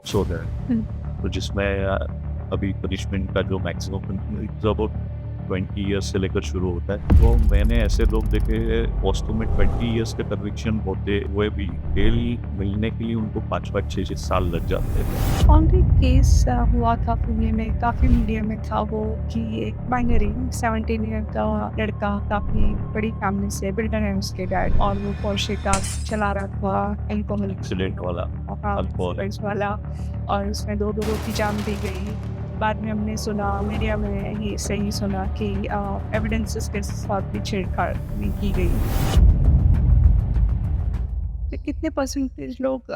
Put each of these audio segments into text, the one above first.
POCSO है, तो जिसमें अभी पनिशमेंट का जो मैक्सिमम अबाउट 20 ईयर्स से लेकर शुरू होता है। तो मैंने ऐसे लोग देखे पॉस्को में 20 ईयर्स के कन्विक्शन होते हुए भी बेल मिलने के लिए उनको 5-5 6-6 साल लग जाते थे। और एक केस हुआ था पुणे में, काफी मीडिया में था वो, कि एक बाइनरी 17 ईयर का लड़का, काफी बड़ी फैमिली से, बिल्डर है उसके डैड, और वो पोर्शे कार चला रहा था अल्कोहल एक्सीडेंट वाला अल्कोहल। वाला, और उसमें 2 लोगों की जान दी गई। बाद में हमने सुना, मीडिया में ही सही सुना कि एविडेंसेस के साथ भी छेड़छाड़ भी की गई। तो कितने परसेंटेज लोग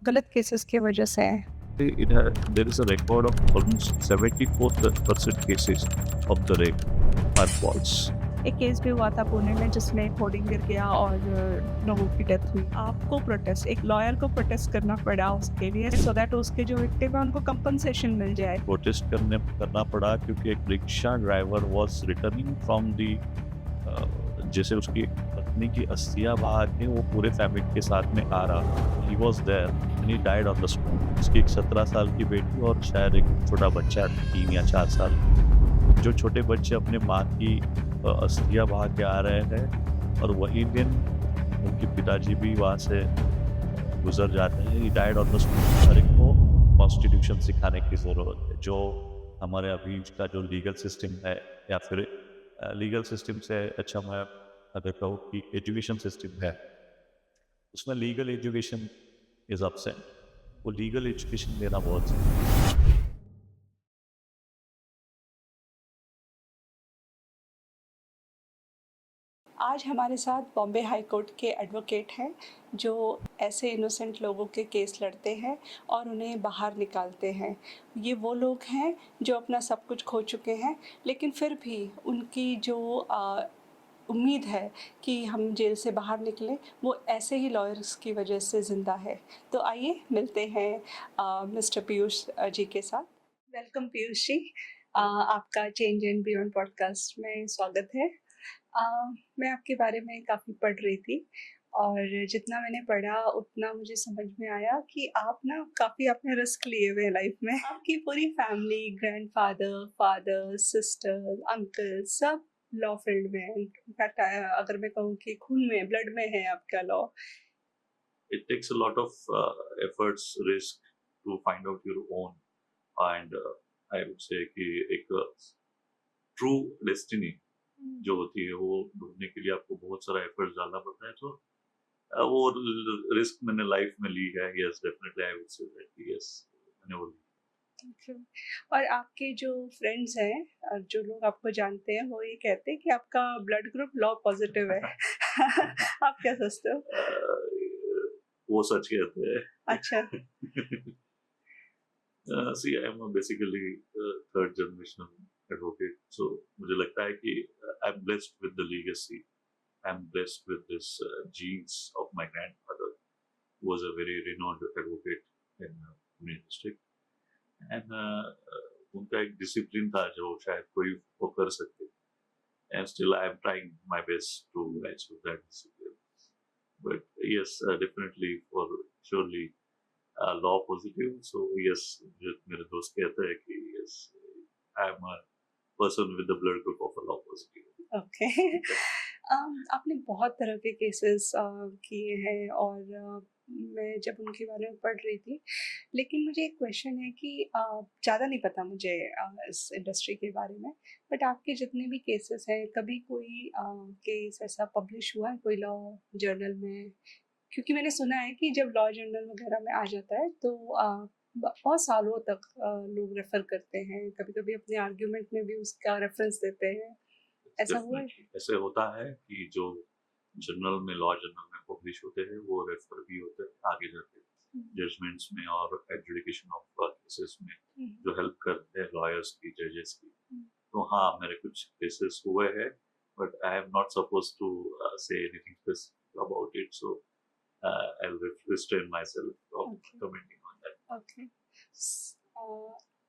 गलत केसेस की वजह से हैं? There is a record of almost 74% cases of the rape are false. एक केस भी हुआ था पुणे में जिसमें होर्डिंग गिर गया और लोगों की डेथ हुई। आपको प्रोटेस्ट, एक लॉयर को प्रोटेस्ट करना पड़ा उसके लिए, सो दैट उसके जो विक्टिम है उनको कंपनसेशन मिल जाए। प्रोटेस्ट करना पड़ा क्योंकि एक rickshaw driver was returning from the, जैसे उसकी पत्नी की अस्थियां बहा के वो पूरे फैमिली के साथ में आ रहा, he was there and he died on the spot. उसकी एक 17 साल की बेटी और शायद एक छोटा बच्चा 3 या 4 साल। जो छोटे बच्चे अपने माँ की अस्थियां बहा के आ रहे हैं और वही दिन उनके पिताजी भी वहाँ से गुजर जाते हैं। He died on the spot. हर एक को कॉन्स्टिट्यूशन सिखाने की ज़रूरत है। जो हमारे अभी का जो लीगल सिस्टम है, या फिर लीगल सिस्टम से अच्छा मैं अगर कहूँ कि एजुकेशन सिस्टम है, उसमें लीगल एजुकेशन इज अपसेंट। वो लीगल एजुकेशन देना बहुत ज़रूरी है। आज हमारे साथ बॉम्बे हाई कोर्ट के एडवोकेट हैं जो ऐसे इनोसेंट लोगों के केस लड़ते हैं और उन्हें बाहर निकालते हैं। ये वो लोग हैं जो अपना सब कुछ खो चुके हैं, लेकिन फिर भी उनकी जो उम्मीद है कि हम जेल से बाहर निकलें, वो ऐसे ही लॉयर्स की वजह से ज़िंदा है। तो आइए मिलते हैं मिस्टर पीयूष जी के साथ। वेलकम पीयूष जी, आपका चेंज एंड बियॉन्ड पॉडकास्ट में स्वागत है। मैं आपके बारे में काफ़ी पढ़ रही थी, और जितना मैंने पढ़ा उतना मुझे समझ में आया कि आप ना काफ़ी आपने रिस्क लिए हुए हैं लाइफ में। आपकी पूरी family, grandfather, father, sister, uncle, सब लॉ फील्ड में हैं। इनफैक्ट अगर मैं कहूँ कि खून में, ब्लड में है आपका law. It takes a lot of efforts, risk to find out your own, and I would say कि एक ट्रू डेस्टिनी जो होती है वो ढूंढने के लिए आपको बहुत सारा एफर्ट डालना पड़ता है। तो वो रिस्क मैंने लाइफ में ली है। Yes, definitely I would say that yes, मैंने वो ली। अच्छा। और आपके जो फ्रेंड्स हैं, जो लोग आपको जानते हैं, वो ये कहते हैं कि आपका ब्लड ग्रुप लॉ पॉजिटिव है। आप क्या सोचते हो? वो सच कहते हैं। अच्छा। See I am basically third generation advocate, so मुझे लगता है कि I am blessed with the legacy, I am blessed with this genes of my grandfather, who was a very renowned advocate in Pune district, and उनका एक discipline था जो शायद कोई वो कर सकते, and still I am trying my best to achieve that discipline. But yes, definitely for surely law positive. So yes, जो मेरे दोस्त कहते हैं कि yes, I am a person with the blood group of a law positive. Okay. आपने बहुत तरह के केसेस किए हैं, और मैं जब उनके बारे में पढ़ रही थी, लेकिन मुझे एक क्वेश्चन है कि ज़्यादा नहीं पता मुझे इस इंडस्ट्री के बारे में, बट आपके जितने भी केसेस हैं, कभी कोई केस ऐसा पब्लिश हुआ है कोई लॉ जर्नल में? क्योंकि मैंने सुना है कि जब लॉ जर्नल वगैरह में आ जाता है तो बहुत सालों तक लोग रेफर करते हैं, कभी-कभी अपने आर्ग्यूमेंट में भी उसका रेफरेंस देते हैं। ऐसा हुआ है? डेफिनेटली ऐसे होता है कि जो जर्नल में, लॉ जर्नल में पब्लिश होते हैं वो रेफर भी होते हैं आगे जाके हुँ, जजमेंट्स में और एडजुडिकेशन ऑफ केसेस में, हुँ, जो हेल्प करते हैं लॉयर्स की, जजेस की। हुँ। तो हाँ, मेरे कुछ केसेस हुए हैं, but I am not suppose to say anything specific about it, so I will restrain myself from okay, commenting on that. Okay.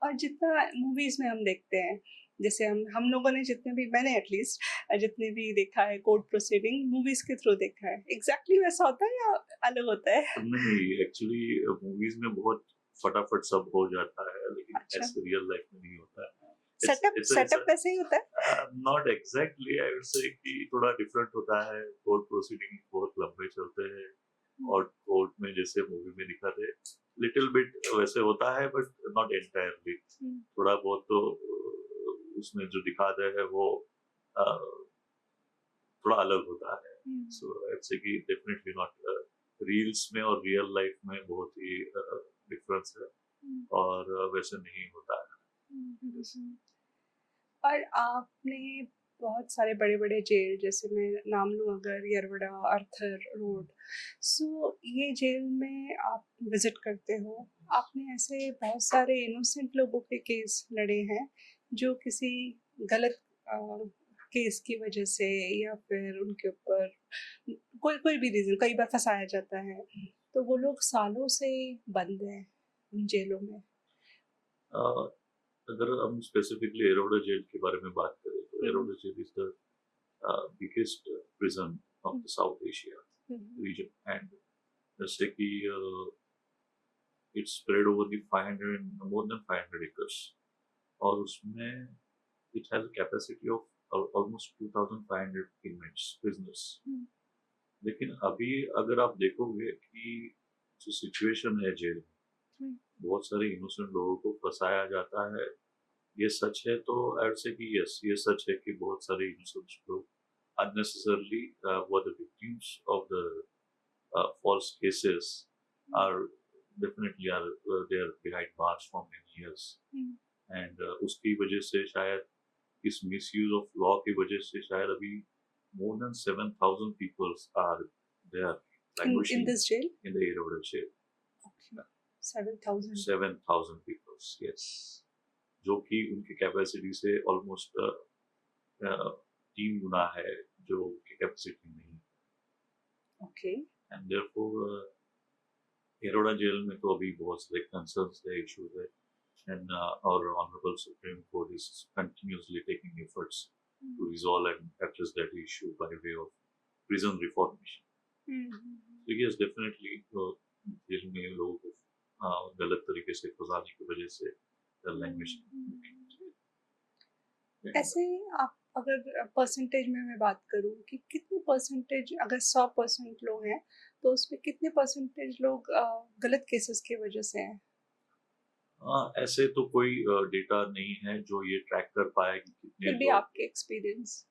और जितना मूवीज़ में हम देखते हैं, जैसे हम लोगों ने जितने भी, मैंने एटलीस्ट जितने भी देखा है कोर्ट प्रोसीडिंग मूवीज़ के थ्रू देखा है, एग्ज़ैक्टली वैसा होता है या अलग होता है? नहीं, एक्चुअली मूवीज में बहुत फटाफट सब हो जाता है, लेकिन अच्छा। ऐसे रियल लाइफ में नहीं होता है। सेटअप इट्स सेटअप वैसे ही होता है? Not exactly, I would say कि थोड़ा डिफरेंट होता है। कोर्ट प्रोसीडिंग बहुत लंबे चलते हैं, हुँ, और कोर्ट में जैसे मूवी में दिखाते लिटिल बिट वैसे होता है, बट नॉट एंटायरली। हुँ, थोड़ा बहुत तो उसमें जो दिखाते हैं वो थोड़ा अलग होता है। हुँ, सो ऐसे कि डेफिनेटली नॉट, रील्स में और रियल लाइफ में बहुत ही डिफरेंस है, हुँ, और वैसे नहीं होता है। हुँ, हुँ, Yes. हुँ। और आपने बहुत सारे बड़े-बड़े जेल, जैसे मैं नाम लूँ अगर, यरवड़ा, आर्थर रोड, सो ये जेल में आप विज़िट करते हो। आपने ऐसे बहुत सारे इनोसेंट लोगों के केस लड़े हैं, जो किसी गलत अ, केस की वजह से या फिर उनके ऊपर कोई कोई भी रीज़न, कई बार फँसाया जाता है, तो वो लोग सालों से बंद हैं उन जेलों में। Uh, अगर हम स्पेसिफिकली एरोडा जेल के बारे में बात करें, तो हुँ, Yerawada jail is the biggest prison of hmm, the South Asia hmm, hmm, region, and जैसे कि it's spread over the 500, more than 500 acres, और उसमें it has capacity of almost 2500 inmates business. हुँ, लेकिन अभी अगर आप देखोगे कि जो सिचुएशन है जेल में, हुँ, बहुत सारे इनोसेंट लोगों को फंसाया जाता है, ये सच है। तो आई वुड से कि यस, ये सच है कि बहुत सारे इनोसेंट लोग unnecessarily were the victims of the false cases, hmm, are definitely are they are behind bars for many years, hmm. and उसकी वजह से शायद इस मिसयूज ऑफ लॉ की वजह से शायद अभी more than 7,000 people are there In languishing this jail? in the Eroda jail. Okay, 7,000. 7,000 people, yes, जो कि उनकी कैपेसिटी से ऑलमोस्ट 3 गुना है जो उनकी कैपेसिटी नहीं। Okay. एंड देयरफॉर एरोडा जेल में तो अभी बहुत सारे कंसर्न्स है, इश्यूज है, and our Honorable Supreme Court is continuously taking efforts hmm, to resolve and address that issue by way of prison reformation. Hmm, hmm, So yes, definitely jail में लोगों को गलत तरीके से फंसाने की वजह से लैंग्वेज। हुँ। ऐसे आप अगर परसेंटेज में मैं बात करूँ कि कितनी परसेंटेज, अगर 100% लोग हैं, तो उसमें कितने परसेंटेज लोग गलत केसेस की वजह से हैं? ऐसे तो कोई डेटा नहीं है जो ये ट्रैक कर पाए कि कितने फिर भी लोग। आपके एक्सपीरियंस?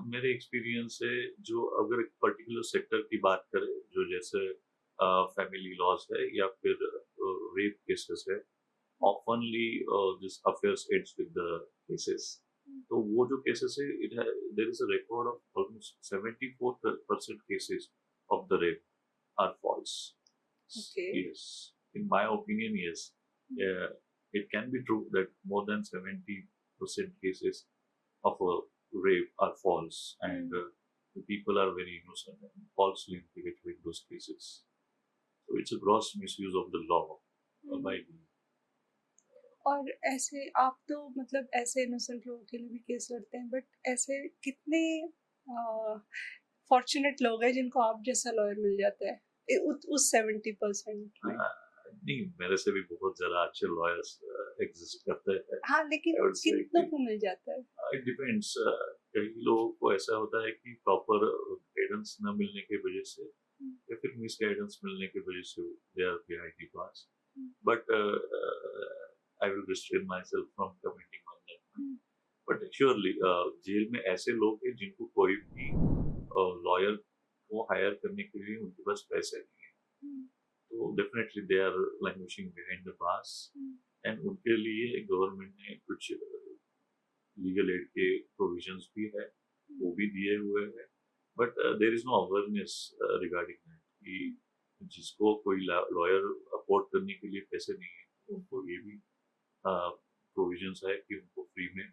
मेरे एक्सपीरियंस से जो अगर एक पर्टिकुलर सेक्टर की बात करें, जो जैसे फैमिली लॉस है या फिर रेप केसेस है, oftenly this affairs ends with the cases. हुँ, तो वो जो केसेस है, it there is a record of almost 74% cases of the rape are false. Okay. Yes, in my opinion, yes. Hmm, It can be true that more than 70% cases of a rape are false, hmm, and the people are very innocent and falsely implicated in those cases. So it's a gross misuse of the law by hmm. the. और ऐसे आप तो मतलब ऐसे innocent लोगों के लिए भी केस लड़ते हैं, बट ऐसे कितने फॉर्चुनेट लोग हैं जिनको आप जैसा लॉयर मिल जाता है उस 70% में? नहीं, मेरे से भी बहुत ज़्यादा अच्छे लॉयर्स एग्जिस्ट करते हैं। हाँ, लेकिन आई वुड से कितनों को मिल जाता है? It depends. कई लोगों को ऐसा होता है कि प्रॉपर गाइडेंस न मिलने की वजह से, हुँ, या फिर मिस गाइडेंस मिलने की वजह से they are behind the class, hmm, but I will restrain myself from commenting on that. Hmm, but surely jail में ऐसे लोग हैं जिनको कोई भी लॉयर को हायर करने के लिए उनके पास पैसे नहीं है, हुँ, तो definitely they are languishing behind the bars, hmm, and उनके लिए गवर्नमेंट ने कुछ लीगल एड के प्रोविजंस भी है, हुँ, वो भी दिए हुए हैं। But there is no awareness regarding that hmm, कि जिसको कोई लॉयर अफोर्ड करने के लिए पैसे नहीं है, तो उनको ये भी प्रोविजंस है कि उनको फ्री में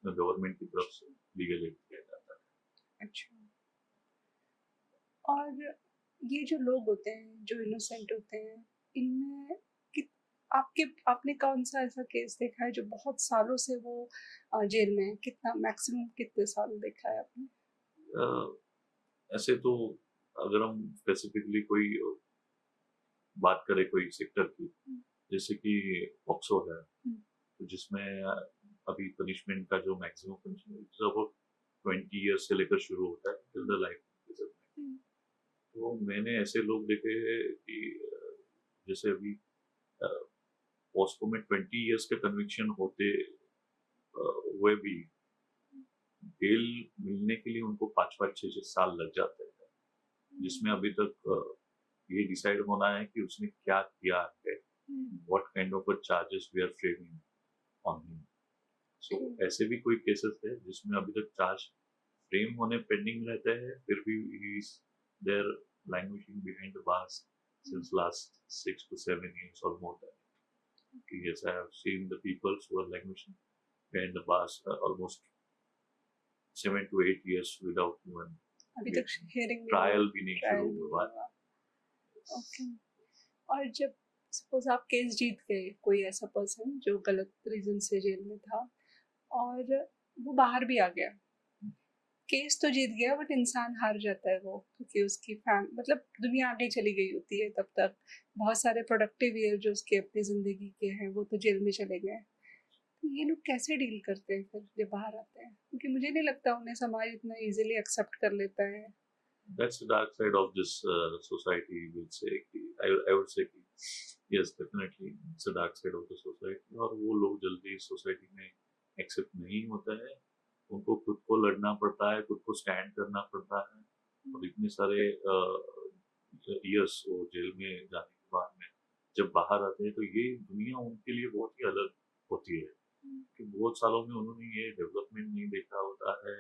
गवर्नमेंट की तरफ से लीगल एड दिया जाता है। अच्छा। और ये जो लोग होते हैं, जो इनोसेंट होते हैं, इनमें कित आपके आपने कौन-सा ऐसा केस देखा है जो बहुत सालों से वो जेल में है? कितना मैक्सिमम कितने साल देखा है आपने? ऐसे तो अगर हम स्पेसिफिकली कोई बात करें कोई सेक्टर की, हुँ, जैसे कि पॉक्सो है, हुँ, तो जिसमें अभी पनिशमेंट का जो मैक्सिमम पनिशमेंट अबाउट 20 ईयर्स से लेकर शुरू होता है टिल द लाइफ इम्प्रिजनमेंट। हुँ, तो मैंने ऐसे लोग देखे हैं कि जैसे अभी पॉस्को में 20 ईयर्स के कन्विक्शन होते हुए भी बेल मिलने के लिए उनको 5-5 6 6 साल लग जाते हैं, जिसमें अभी तक ये डिसाइड होना है कि उसने क्या किया है, hmm, what kind of a charges we are framing on him. So okay, ऐसे भी कोई केसेस है जिसमें अभी तक चार्ज फ्रेम होने पेंडिंग रहते हैं, फिर भी he is there languishing behind the bars hmm, since last 6 to 7 years or more than. Yes, I have seen the people who are languishing behind the bars almost 7 to 8 years without even अभी तक getting hearing नहीं हुआ, trial भी नहीं trial शुरू भी नहीं हुआ। हुआ, ओके। और जब सपोज़ आप केस जीत गए, कोई ऐसा पर्सन जो गलत रीज़न से जेल में था और वो बाहर भी आ गया, केस तो जीत गया बट इंसान हार जाता है वो, क्योंकि उसकी मतलब दुनिया आगे चली गई होती है तब तक। बहुत सारे प्रोडक्टिव ईयर जो उसके अपनी ज़िंदगी के हैं वो तो जेल में चले गए। तो ये लोग कैसे डील करते हैं फिर जब बाहर आते हैं? क्योंकि मुझे नहीं लगता उन्हें समाज इतना ईज़िली एक्सेप्ट कर लेता है। That's the dark side of this society, will say. I would say कि yes, definitely it's a dark side of the society, और वो लोग जल्दी सोसाइटी में एक्सेप्ट नहीं होता है। उनको खुद को लड़ना पड़ता है, खुद को स्टैंड करना पड़ता है, और इतने सारे ईयर्स वो जेल में जाने के बाद में जब बाहर आते हैं तो ये दुनिया उनके लिए बहुत ही अलग होती है, कि बहुत सालों में उन्होंने ये डेवलपमेंट नहीं देखा होता है।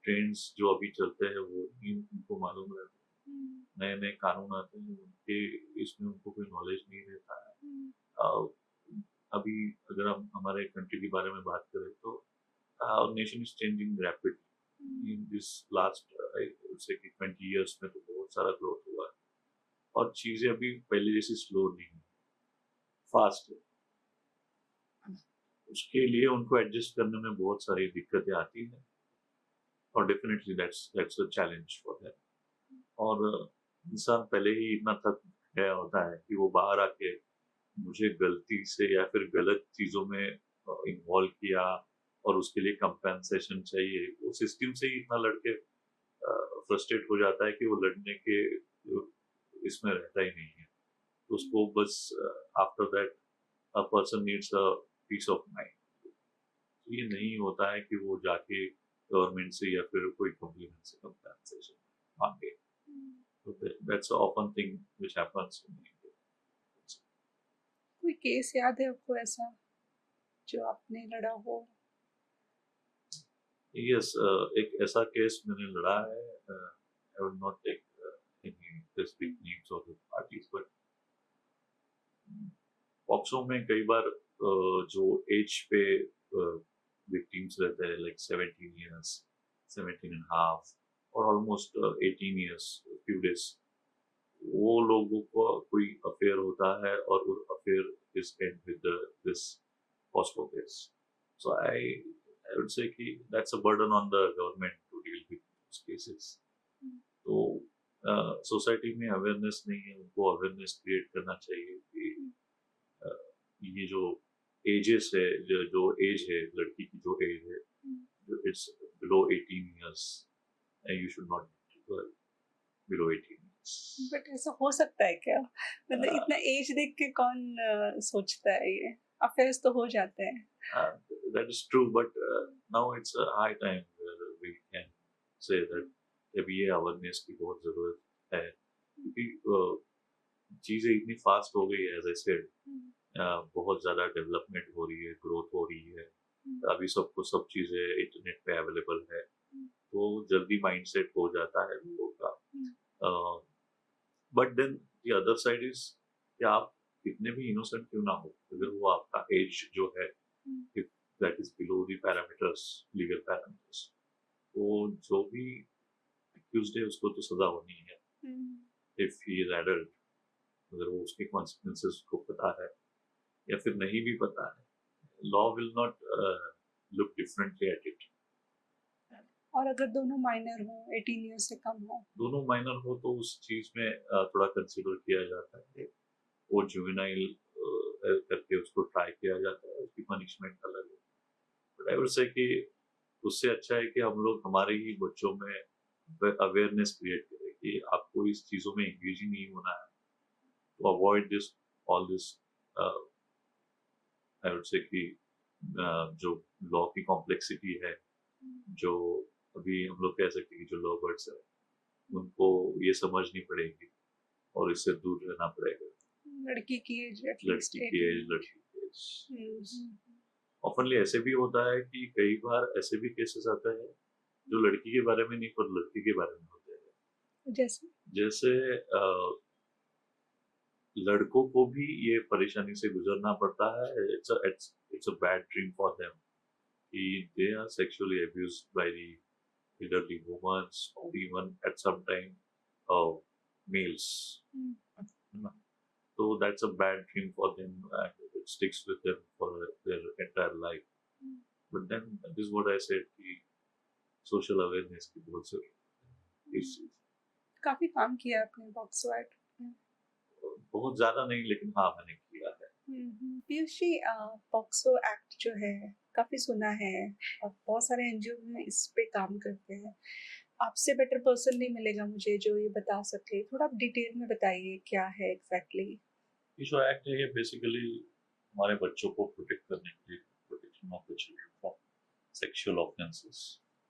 ट्रेंड्स जो अभी चलते हैं वो नहीं उनको मालूम रहते हैं, नए नए कानून आते हैं उनके, इसमें उनको कोई नॉलेज नहीं रहता है। अ, अभी अगर हम हमारे कंट्री के बारे में बात करें तो nation is changing rapidly in this last से कि 20 ईयर्स में तो बहुत सारा ग्रोथ हुआ है, और चीजें अभी पहले जैसी स्लो नहीं है, फास्ट है। उसके लिए उनको एडजस्ट करने में बहुत सारी दिक्कतें आती हैं, और definitely that's a challenge for them. और इंसान पहले ही इतना थक गया होता है कि वो बाहर आके मुझे गलती से या फिर गलत चीज़ों में इन्वॉल्व किया और उसके लिए कंपेंसेशन चाहिए, वो सिस्टम से ही इतना लड़के फ्रस्ट्रेट हो जाता है कि वो लड़ने के इसमें रहता ही नहीं है। तो उसको बस after that a person needs a piece of mind. ये नहीं होता है कि वो जाके गवर्नमेंट से या फिर कोई कंपनी से कंपेंसेशन मांगे। So that's an often thing which happens in India. कोई केस याद है आपको ऐसा जो आपने लड़ा हो? Yes, एक ऐसा केस मैंने लड़ा है। I will not take any specific names of the parties, but POCSO में कई बार जो एज पे विक्टिम्स रहते हैं, लाइक 17 ईयर्स, 17 एंड हाफ, और ऑलमोस्ट 18 ईयर्स फ्यू डेज, वो लोगों को कोई अफेयर होता है और वो affair is end with this POCSO case. So I would say कि that's a burden on the government to deal with this cases. तो सोसाइटी में अवेयरनेस नहीं है, उनको अवेयरनेस क्रिएट करना चाहिए कि ये जो एजेस है, जो एज है लड़की की, जो एज है it's below 18 years, you should not below 18 years. But ऐसा हो सकता है क्या? मतलब इतना एज देख के कौन सोचता है ये? अफेयर्स तो हो जाते हैं। That is true, but now it's a high time where we can say that अभी ये अवेयरनेस की बहुत जरूरत है, क्योंकि चीजें इतनी फास्ट हो गई है, एज आई सेड, बहुत ज़्यादा डेवलपमेंट हो रही है, ग्रोथ हो रही है। अभी सबको सब चीज़ें इंटरनेट पे अवेलेबल है, तो जल्दी माइंडसेट हो जाता है लोगों का। But then the other side is कि आप कितने भी इनोसेंट क्यों ना हो, अगर वो आपका एज जो है, if that is below the parameters, legal parameters, तो जो भी एक्यूज्ड है उसको तो सजा होनी है। इफ ही इज एडल्ट, अगर वो उसके कॉन्सिक्वेंसेस को पता है या फिर नहीं भी पता है, law will not look differently at it. और अगर दोनों माइनर हो, 18 ईयर्स से कम हो? दोनों माइनर हो तो उस चीज में थोड़ा कंसिडर किया जाता है, वो जुवेनाइल करके उसको ट्राई किया जाता है, उसकी पनिशमेंट अलग है। बट आई वुड से कि उससे अच्छा है कि हम लोग हमारे ही बच्चों में अवेयरनेस क्रिएट करें कि आपको इस चीज़ों में एंगेज ही नहीं होना है, to avoid this all this uh, I would say कि जो लॉ की कॉम्प्लेक्सिटी है, जो अभी हम लोग कह सकते हैं कि जो लॉ बर्ड्स है उनको ये समझनी पड़ेगी और इससे दूर रहना पड़ेगा। लड़की की एज एटलीस्ट लड़की की 18 एज, लड़की की हम्म, एज हम्म, ऑफनली ऐसे भी होता है कि कई बार ऐसे भी केसेस आते हैं जो लड़की के बारे में नहीं पर लड़के के बारे में होते हैं। जैसे जैसे लड़कों को भी ये परेशानी से गुजरना पड़ता है। It's a bad dream for them कि they are sexually abused by the elderly women or even at some time uh, males. Hmm, So that's a bad dream for them and it sticks with them for their entire life. But then that is what I said कि social awareness की बहुत जरूरत है इस चीज। काफी काम किया आपने बॉक्सो एक्ट में। बहुत ज्यादा नहीं लेकिन हाँ मैंने किया है। पीयूष जी, पॉक्सो एक्ट जो है काफी सुना है और बहुत सारे एनजीओ में इस पे काम करते हैं। आपसे बेटर पर्सन नहीं मिलेगा मुझे जो ये बता सके। थोड़ा आप डिटेल में बताइए क्या है एग्जैक्टली। ये जो एक्ट है ये बेसिकली हमारे बच्चों को प्रोटेक्ट करने के लिए, protection of the children from sexual offences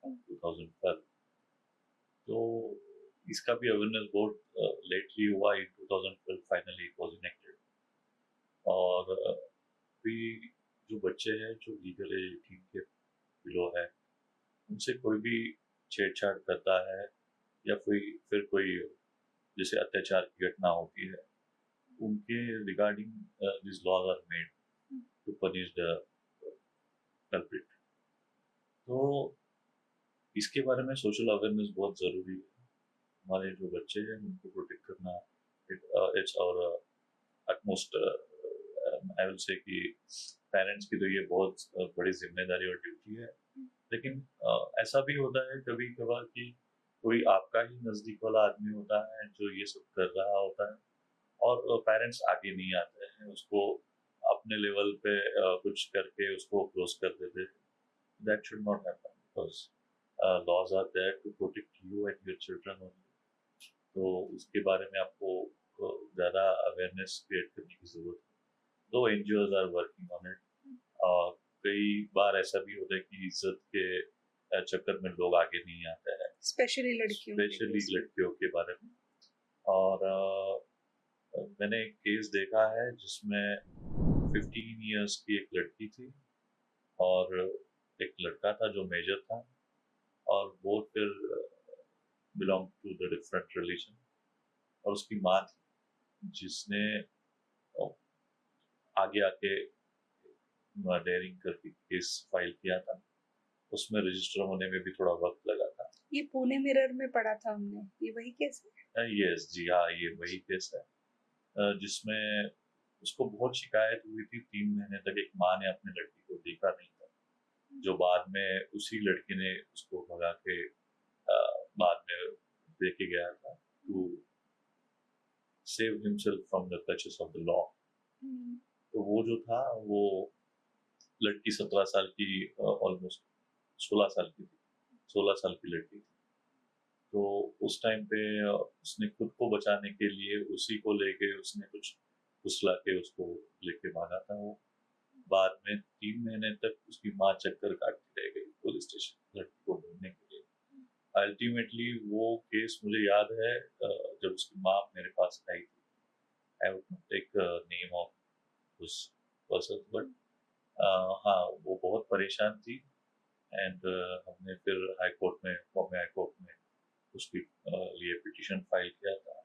2012। तो इसका भी अवेयरनेस बहुत लेटली हुआ इन 2012 फाइनली इट वाज इनेक्टेड। और अभी जो बच्चे हैं जो लीगल एज 18 के बिलो है उनसे कोई भी छेड़छाड़ करता है या फिर कोई जैसे अत्याचार की घटना होती है उनके regarding this laws are made to punish the culprit. तो इसके बारे में सोशल अवेयरनेस बहुत ज़रूरी है। हमारे जो बच्चे हैं उनको प्रोटेक्ट करना इट्स और utmost आई विल से कि पेरेंट्स की तो ये बहुत बड़ी जिम्मेदारी और ड्यूटी है। लेकिन ऐसा भी होता है कभी कभार कि कोई आपका ही नज़दीक वाला आदमी होता है जो ये सब कर रहा होता है और पेरेंट्स आगे नहीं आते हैं उसको अपने लेवल पे कुछ करके उसको क्लोज कर देते हैं। That should not happen because laws are there to protect you and your children only. तो उसके बारे में आपको ज़्यादा अवेयरनेस क्रिएट करने की ज़रूरत है। दो NGOs are working on it. और कई बार ऐसा भी होता है कि इज्जत के चक्कर में लोग आगे नहीं आते हैं, स्पेशली लड़कियों के स्पेशली केस में। लड़कियों के बारे में। और मैंने एक केस देखा है जिसमें 15 इयर्स की एक लड़की थी और एक लड़का था जो मेजर था और वो फिर belong to the different religion. और उसकी माँ थी जिसने आगे आके डेयरिंग करके केस फाइल किया था। उसमें रजिस्टर होने में भी थोड़ा वक्त लगा था। ये पुणे मिरर में पढ़ा था हमने, ये वही केस है। यस जी हाँ ये वही केस है जिसमें उसको बहुत शिकायत हुई थी। 3 महीने तक एक माँ ने अपने लड़की को देखा नहीं था जो बाद में उसी लड़के ने उसको भगा के बाद में देके गया था to save himself from the touches of the law. तो वो जो था वो लड़की 17 साल की ऑलमोस्ट 16 साल की थी, 16 साल की लड़की थी। तो उस टाइम पे उसने खुद को बचाने के लिए उसी को लेके उसने कुछ फुसला के उसको लेके भागा था। वो बाद में 3 महीने तक उसकी माँ चक्कर काटती रह गई पुलिस स्टेशन लड़की को ढूंढने के लिए। अल्टीमेटली वो केस मुझे याद है जब उसकी माँ मेरे पास आई थी। I would not take name of उस पर्सन बट हाँ वो बहुत परेशान थी। एंड हमने फिर हाई कोर्ट में बॉम्बे हाई कोर्ट में उसके लिए पिटीशन फाइल किया था।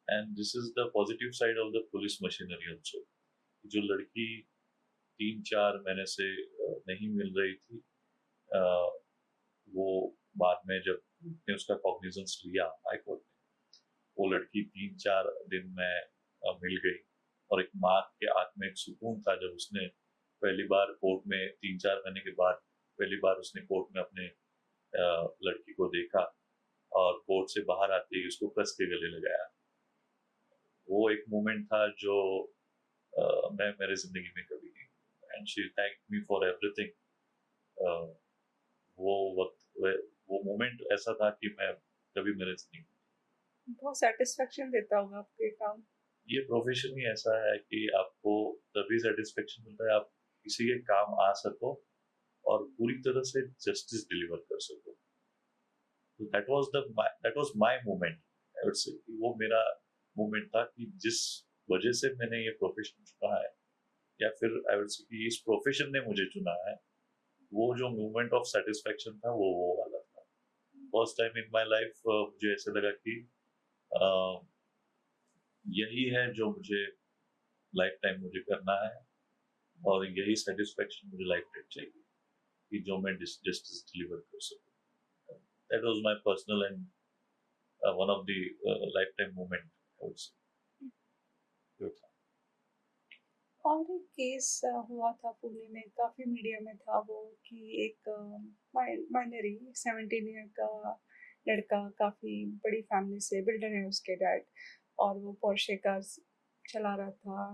And this is the positive side of the police machinery also. जो लड़की 3-4 महीने से नहीं मिल रही थी वो बाद में जब ने उसका कॉग्निजेंस लिया हाई कोर्ट ने वो लड़की 3-4 दिन में मिल गई। और एक माँ के आंख में एक सुकून था जब उसने पहली बार कोर्ट में 3-4 महीने के बाद पहली बार उसने कोर्ट में अपने लड़की को देखा और कोर्ट से बाहर आते ही उसको कस के गले लगाया। वो एक मोमेंट था जो मैं मेरे ज़िंदगी में कभी नहीं, and she thanked me for everything. वो वक़्त वो मोमेंट ऐसा था कि मैं कभी मेरे ज़िंदगी, बहुत सैटिस्फैक्शन देता होगा आपको ये काम। ये प्रोफ़ेशन ही ऐसा है कि आपको तभी सैटिस्फैक्शन मिलता है, आप किसी के काम आ सको और पूरी तरह से जस्टिस डिलीवर कर सको। तो that was my moment, I would say कि वो मेरा मोमेंट था कि जिस वजह से मैंने ये प्रोफ़ेशन चुना है, या फिर आई वुड से कि इस प्रोफ़ेशन ने मुझे चुना है, वो जो मोमेंट ऑफ सैटिस्फैक्शन था वो वाला था। First time in my life मुझे ऐसे लगा कि अ, यही है जो मुझे लाइफ टाइम मुझे करना है, और यही सैटिस्फैक्शन मुझे लाइफ टाइम चाहिए कि जो मैं जस्टिस डिलीवर कर सकूं। That was my personal and one of the life time moment, I would से। और एक केस हुआ था पुणे में, काफ़ी मीडिया में था वो, कि एक माइनर 17 ईयर का लड़का, काफ़ी बड़ी फैमिली से, बिल्डर है उसके डैड, और वो पोर्शे कार चला रहा था,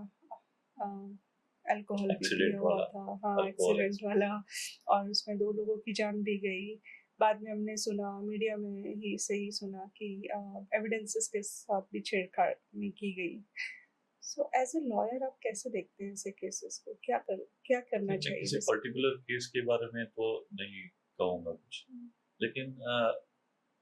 अल्कोहल भी एक्सीडेंट पिया हुआ वाला, था, हाँ, अल्कोहल एक्सीडेंट एक्सीडेंट। वाला, और उसमें 2 लोगों की जान भी गई। बाद में हमने सुना, मीडिया में ही से ही सुना कि एविडेंसेस के साथ भी छेड़छाड़ में की गई। सो एज़ अ लॉयर आप कैसे देखते हैं ऐसे केसेस को? क्या करना मैं चाहिए किसी जैसे? पर्टिकुलर केस के बारे में तो नहीं कहूँगा कुछ, हुँ, लेकिन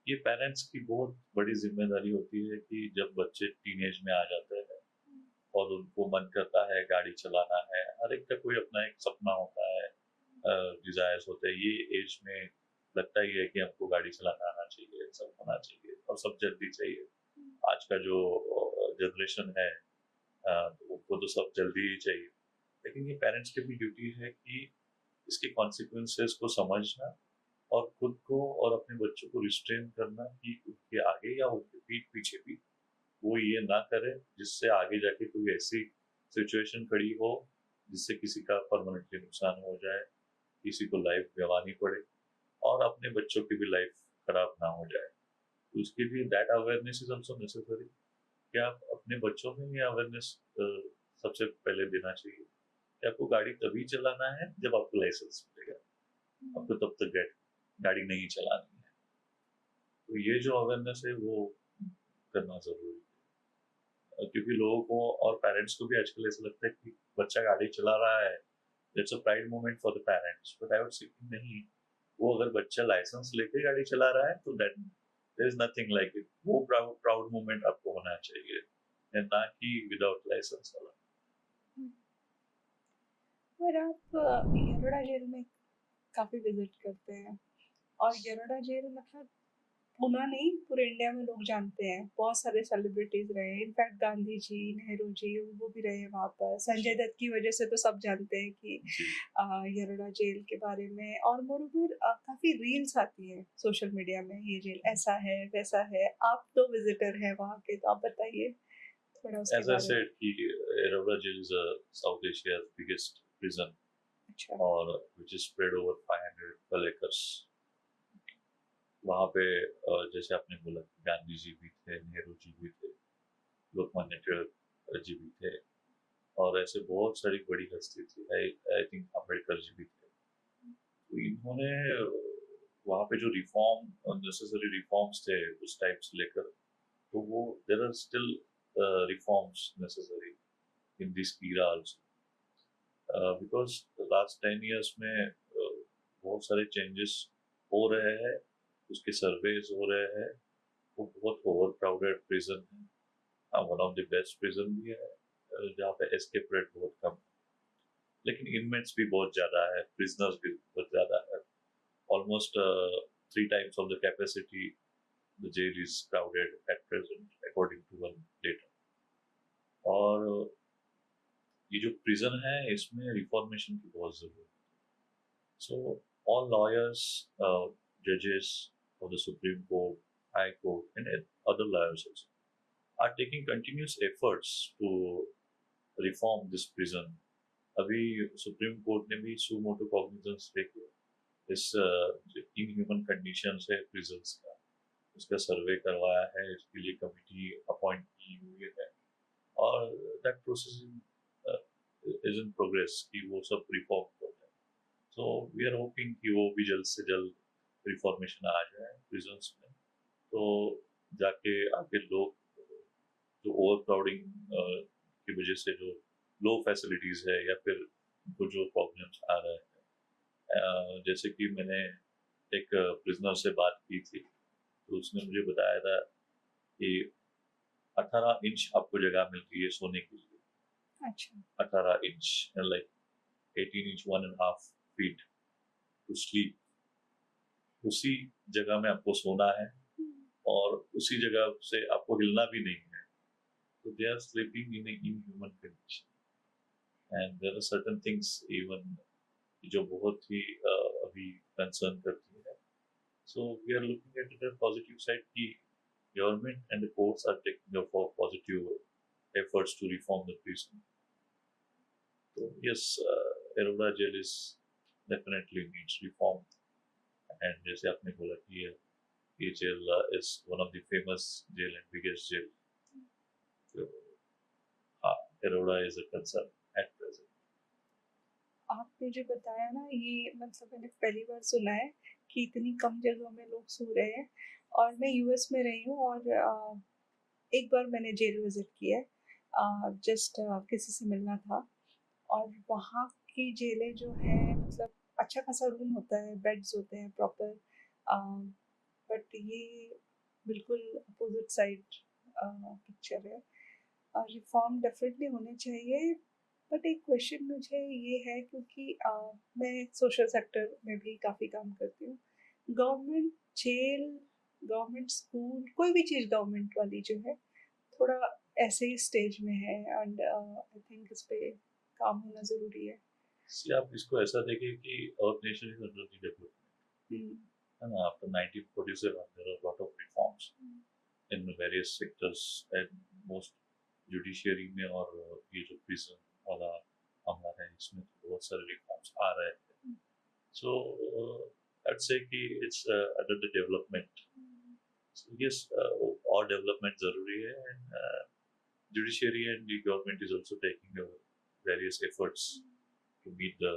ये पेरेंट्स की बहुत बड़ी जिम्मेदारी होती है कि जब बच्चे टीनेज में आ जाते हैं हुँ, और उनको मन करता है गाड़ी चलाना है, हर एक का कोई अपना एक सपना होता है, डिजायर्स होते हैं, ये एज में लगता ही है कि हमको गाड़ी चलाना आना चाहिए, सब होना चाहिए और सब जल्दी चाहिए। हुँ, आज का जो जनरेशन है, तो उनको तो सब जल्दी ही चाहिए, लेकिन ये पेरेंट्स की भी ड्यूटी है कि इसके कॉन्सिक्वेंसेस को समझना और खुद को और अपने बच्चों को रिस्ट्रेन करना कि उनके आगे या उनके पीठ पीछे भी वो ये ना करे जिससे आगे जाके कोई ऐसी सिचुएशन खड़ी हो जिससे किसी का परमानेंटली नुकसान हो जाए, किसी को लाइफ गंवानी पड़े और अपने बच्चों की भी लाइफ खराब ना हो जाए। तो उसके लिए that awareness is also necessary कि आप अपने बच्चों में ये अवेयरनेस सबसे पहले देना चाहिए कि आपको गाड़ी तभी चलाना है जब आपको लाइसेंस मिलेगा, हुँ, आपको तब तक गाड़ी नहीं चलानी है। तो ये जो अवेयरनेस है वो करना जरूरी है, क्योंकि लोगों को और पेरेंट्स को भी आजकल ऐसा लगता है कि बच्चा गाड़ी चला रहा है, it's a pride moment for the parents, but I would से नहीं, वो अगर बच्चा लाइसेंस लेके गाड़ी चला रहा है तो that there is nothing like it, वो प्राउड प्राउड मोमेंट आपको होना चाहिए, and ना कि विदाउट लाइसेंस वाला। हुँ। और आप यरोड़ा जेल में काफ़ी विज़िट करते हैं, और यरोड़ा जेल मतलब पुणे नहीं, पूरे इंडिया में लोग जानते हैं। बहुत सारे सेलिब्रिटीज़ रहे हैं, इनफैक्ट गांधी जी, नेहरू जी, वो भी रहे हैं वहाँ पर। संजय जी दत्त की वजह से तो सब जानते हैं कि जी। यरोड़ा जेल के बारे में, और मोरोवर काफ़ी रील्स आती हैं सोशल मीडिया में, ये जेल ऐसा है, वैसा है। आप तो विज़िटर हैं वहाँ के, तो आप बताइए थोड़ा उसके एज आई बारे में। सेड कि Yerawada jail is South Asia's biggest prison, अच्छा, और which is spread over 500 acres। वहाँ पे जैसे आपने बोला कि गांधी जी भी थे, नेहरू जी भी थे, लोकमान्य तिलक जी भी थे, और ऐसे बहुत सारी बड़ी हस्ती थी, आई आई थिंक अम्बेडकर जी भी थे। तो इन्होंने वहाँ पे जो रिफॉर्म, नेसेसरी रिफॉर्म्स थे उस टाइम से लेकर, तो वो there are still reforms necessary in this era also, because last 10 years में बहुत सारे चेंजेस हो रहे हैं, उसके सर्वेज हो रहे हैं, वो बहुत ओवर क्राउडेड प्रिजन है। हाँ, one of the best prison भी है, जहाँ पे एस्केप रेट बहुत कम है, लेकिन इनमेट्स भी बहुत ज़्यादा है, प्रिजनर्स भी बहुत ज़्यादा है, almost 3 times of the capacity the jail is crowded at present according to one data। और ये जो प्रिजन है इसमें रिफॉर्मेशन की बहुत जरूरत है। So all lawyers, judges of the Supreme Court, High Court, and other lawyers also are taking continuous efforts to reform this prison। अभी सुप्रीम कोर्ट ने भी suo motu cognizance लेके इस इनह्यूमन कंडीशंस है प्रिजन्स का, उसका सर्वे करवाया है, इसके लिए कमिटी अपॉइंट की हुई है, और that process is in progress कि वो सब रिफॉर्म हो जाए। सो वी आर होपिंग कि वो भी जल्द से जल्द रिफॉर्मेशन आ जाए प्रिजन्स में, तो जाके आगे लोग जो ओवर क्राउडिंग की वजह से जो लो फैसिलिटीज है या फिर उनको जो प्रॉब्लम्स आ रहे हैं, जैसे कि मैंने एक प्रिजनर से बात की थी, तो उसने मुझे बताया था कि 18 इंच आपको जगह मिलती है सोने के लिए। अच्छा। 18 inch, like 18 inch 1.5 feet to sleep. उसी जगह में आपको सोना है और उसी जगह से आपको हिलना भी नहीं है। तो they are sleeping in inhuman condition and there are certain things even जो बहुत ही अभी कंसर्न करती है। So we are looking at the positive side कि government and the courts are taking up for positive efforts to reform the prison. So yes, Eroda jail is definitely needs reform. And जैसे आपने बोला कि ये jail is one of the famous jail and biggest jail. So Eroda is a concern at present. आपने जो बताया ना, ये मतलब मैंने पहली बार सुना है कि इतनी कम जगह में लोग सो रहे हैं। और मैं यूएस में रही हूँ, और एक बार मैंने जेल विजिट किया है, जस्ट किसी से मिलना था। और वहाँ की जेलें जो है, मतलब अच्छा खासा रूम होता है, बेड्स होते हैं प्रॉपर। बट ये बिल्कुल अपोजिट साइड पिक्चर है। रिफॉर्म डेफिनेटली होने चाहिए। बट एक क्वेश्चन मुझे ये है, क्योंकि मैं सोशल सेक्टर में भी काफ़ी काम करती हूँ। गवर्नमेंट जेल, गवर्नमेंट स्कूल, कोई भी चीज़ गवर्नमेंट वाली जो है, थोड़ा ऐसे ही स्टेज में है। एंड आई थिंक इस पे काम होना ज़रूरी है। See, आप इसको ऐसा देखें कि our nation is under the development. है ना, after 1947 there are a lot of reforms in various sectors and most judiciary में, और ये जो प्रिजन वाला मामला है इसमें तो बहुत सारे रिफॉर्म्स आ रहे हैं। सो I'd say कि it's under the development. So yes, और डेवलपमेंट जरूरी है and judiciary and the government is also taking various efforts to meet the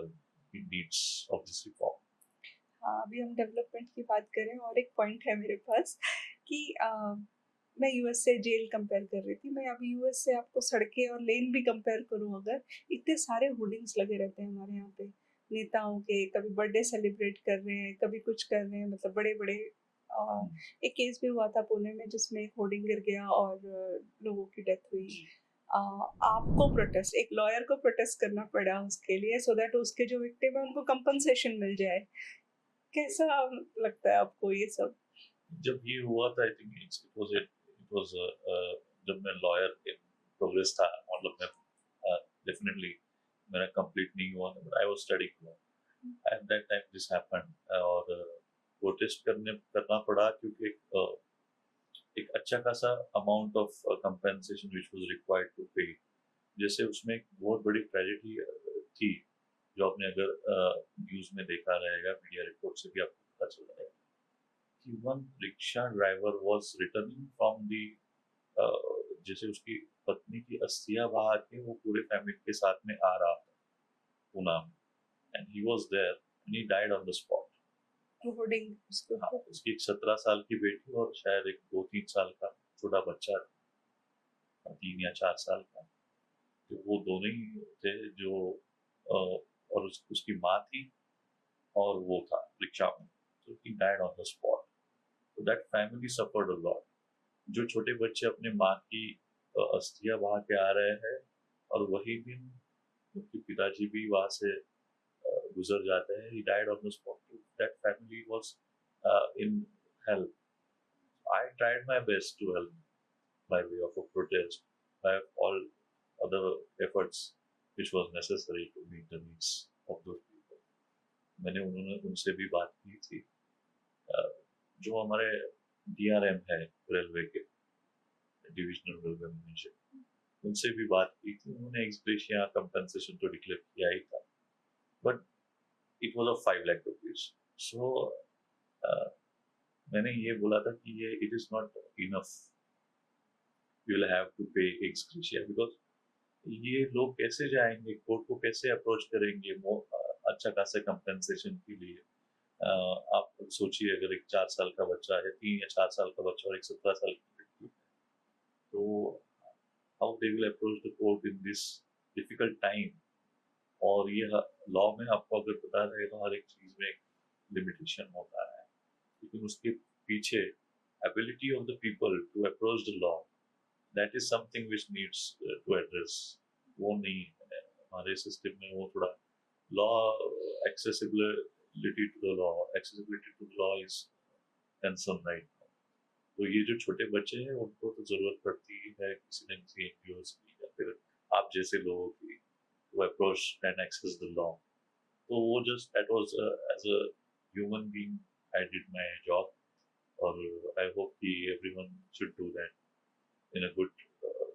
needs of this reform. हाँ, अभी हम डेवलपमेंट की बात करें, और एक पॉइंट है मेरे पास कि मैं यूएस से जेल कंपेयर कर रही थी। मैं अभी यूएस से आपको सड़कें और लेन भी कंपेयर करूँ अगर, इतने सारे होर्डिंग्स लगे रहते हैं हमारे यहाँ पे नेताओं के। कभी बर्थडे सेलिब्रेट कर रहे हैं, कभी कुछ कर रहे हैं, मतलब बड़े बड़े। एक केस भी हुआ था पुणे में, जिसमें एक होर्डिंग गिर गया और लोगों की डेथ हुई। आपको प्रोटेस्ट, एक लॉयर को प्रोटेस्ट करना पड़ा उसके लिए, सो दैट उसके जो विक्टिम है उनको कंपनसेशन मिल जाए। कैसा लगता है आपको ये सब? जब ये हुआ था, आई थिंक इट वाज जब मैं लॉयर इन प्रोग्रेस था, मतलब मैं डेफिनेटली मेरा कंप्लीट नहीं हुआ, but I was studying law at that time this happened. और प्रोटेस्ट करना पड़ा क्योंकि एक अच्छा खासा amount of compensation which was required to pay. जैसे उसमें एक बहुत बड़ी ट्रेजेडी थी, जो आपने अगर न्यूज में देखा रहेगा, मीडिया रिपोर्ट से भी आपको पता चल रहा है कि one rickshaw driver was returning from the, जैसे उसकी पत्नी की अस्थियां बहा के वो पूरे फैमिली के साथ में आ रहा था पूना में, and he was there and he died on the spot. Hoarding उसके हाँ, ऊपर। उसकी एक 17 साल की बेटी और शायद एक 2-3 साल का छोटा बच्चा था, 3 या 4 साल का। तो वो दोनों ही थे जो और उसकी माँ थी और वो था रिक्शा में, तो he died on the spot. तो that family suffered a lot. जो छोटे बच्चे अपने माँ की अस्थियां बहा के आ रहे हैं, और वही दिन उनके पिताजी भी वहां से गुजर जाते हैं, he died on the spot. That family was in help. I tried my best to help by way of a protest, by all other efforts which was necessary to meet the needs of those people. मैंने उनसे भी बात की थी। जो हमारे DRM है railway के, डिविजनल रेलवे मैनेजर, उनसे भी बात की थी। उन्होंने एक्सग्रेशिया कंपनसेशन तो डिक्लेयर किया ही था, but it was of 5 lakh rupees. So मैंने ये बोला था कि ये it is not enough, you will have to pay ex gratia, because ये लोग कैसे जाएँगे, कोर्ट को कैसे अप्रोच करेंगे अच्छा खासा कंपेंसेशन के लिए? अ, आप सोचिए अगर एक 4 साल का बच्चा है, 3 या 4 साल का बच्चा और एक 17 साल की लड़की है, तो how they will approach the court in this difficult time? और ये लॉ में आपको अगर पता रहे तो हर एक चीज़ में एक लिमिटेशन होता है, लेकिन उसके पीछे ability of the people to approach the law, that is something which needs to address. वो नहीं है हमारे सिस्टम में, वो थोड़ा law accessibility to the law is concern right now। तो ये जो छोटे बच्चे हैं उनको तो जरूरत पड़ती है किसी न किसी एनजीओ की या फिर आप जैसे लोगों की to approach and access the law। तो वो just that was as a human being I did my job, और I hope कि everyone should do that in a good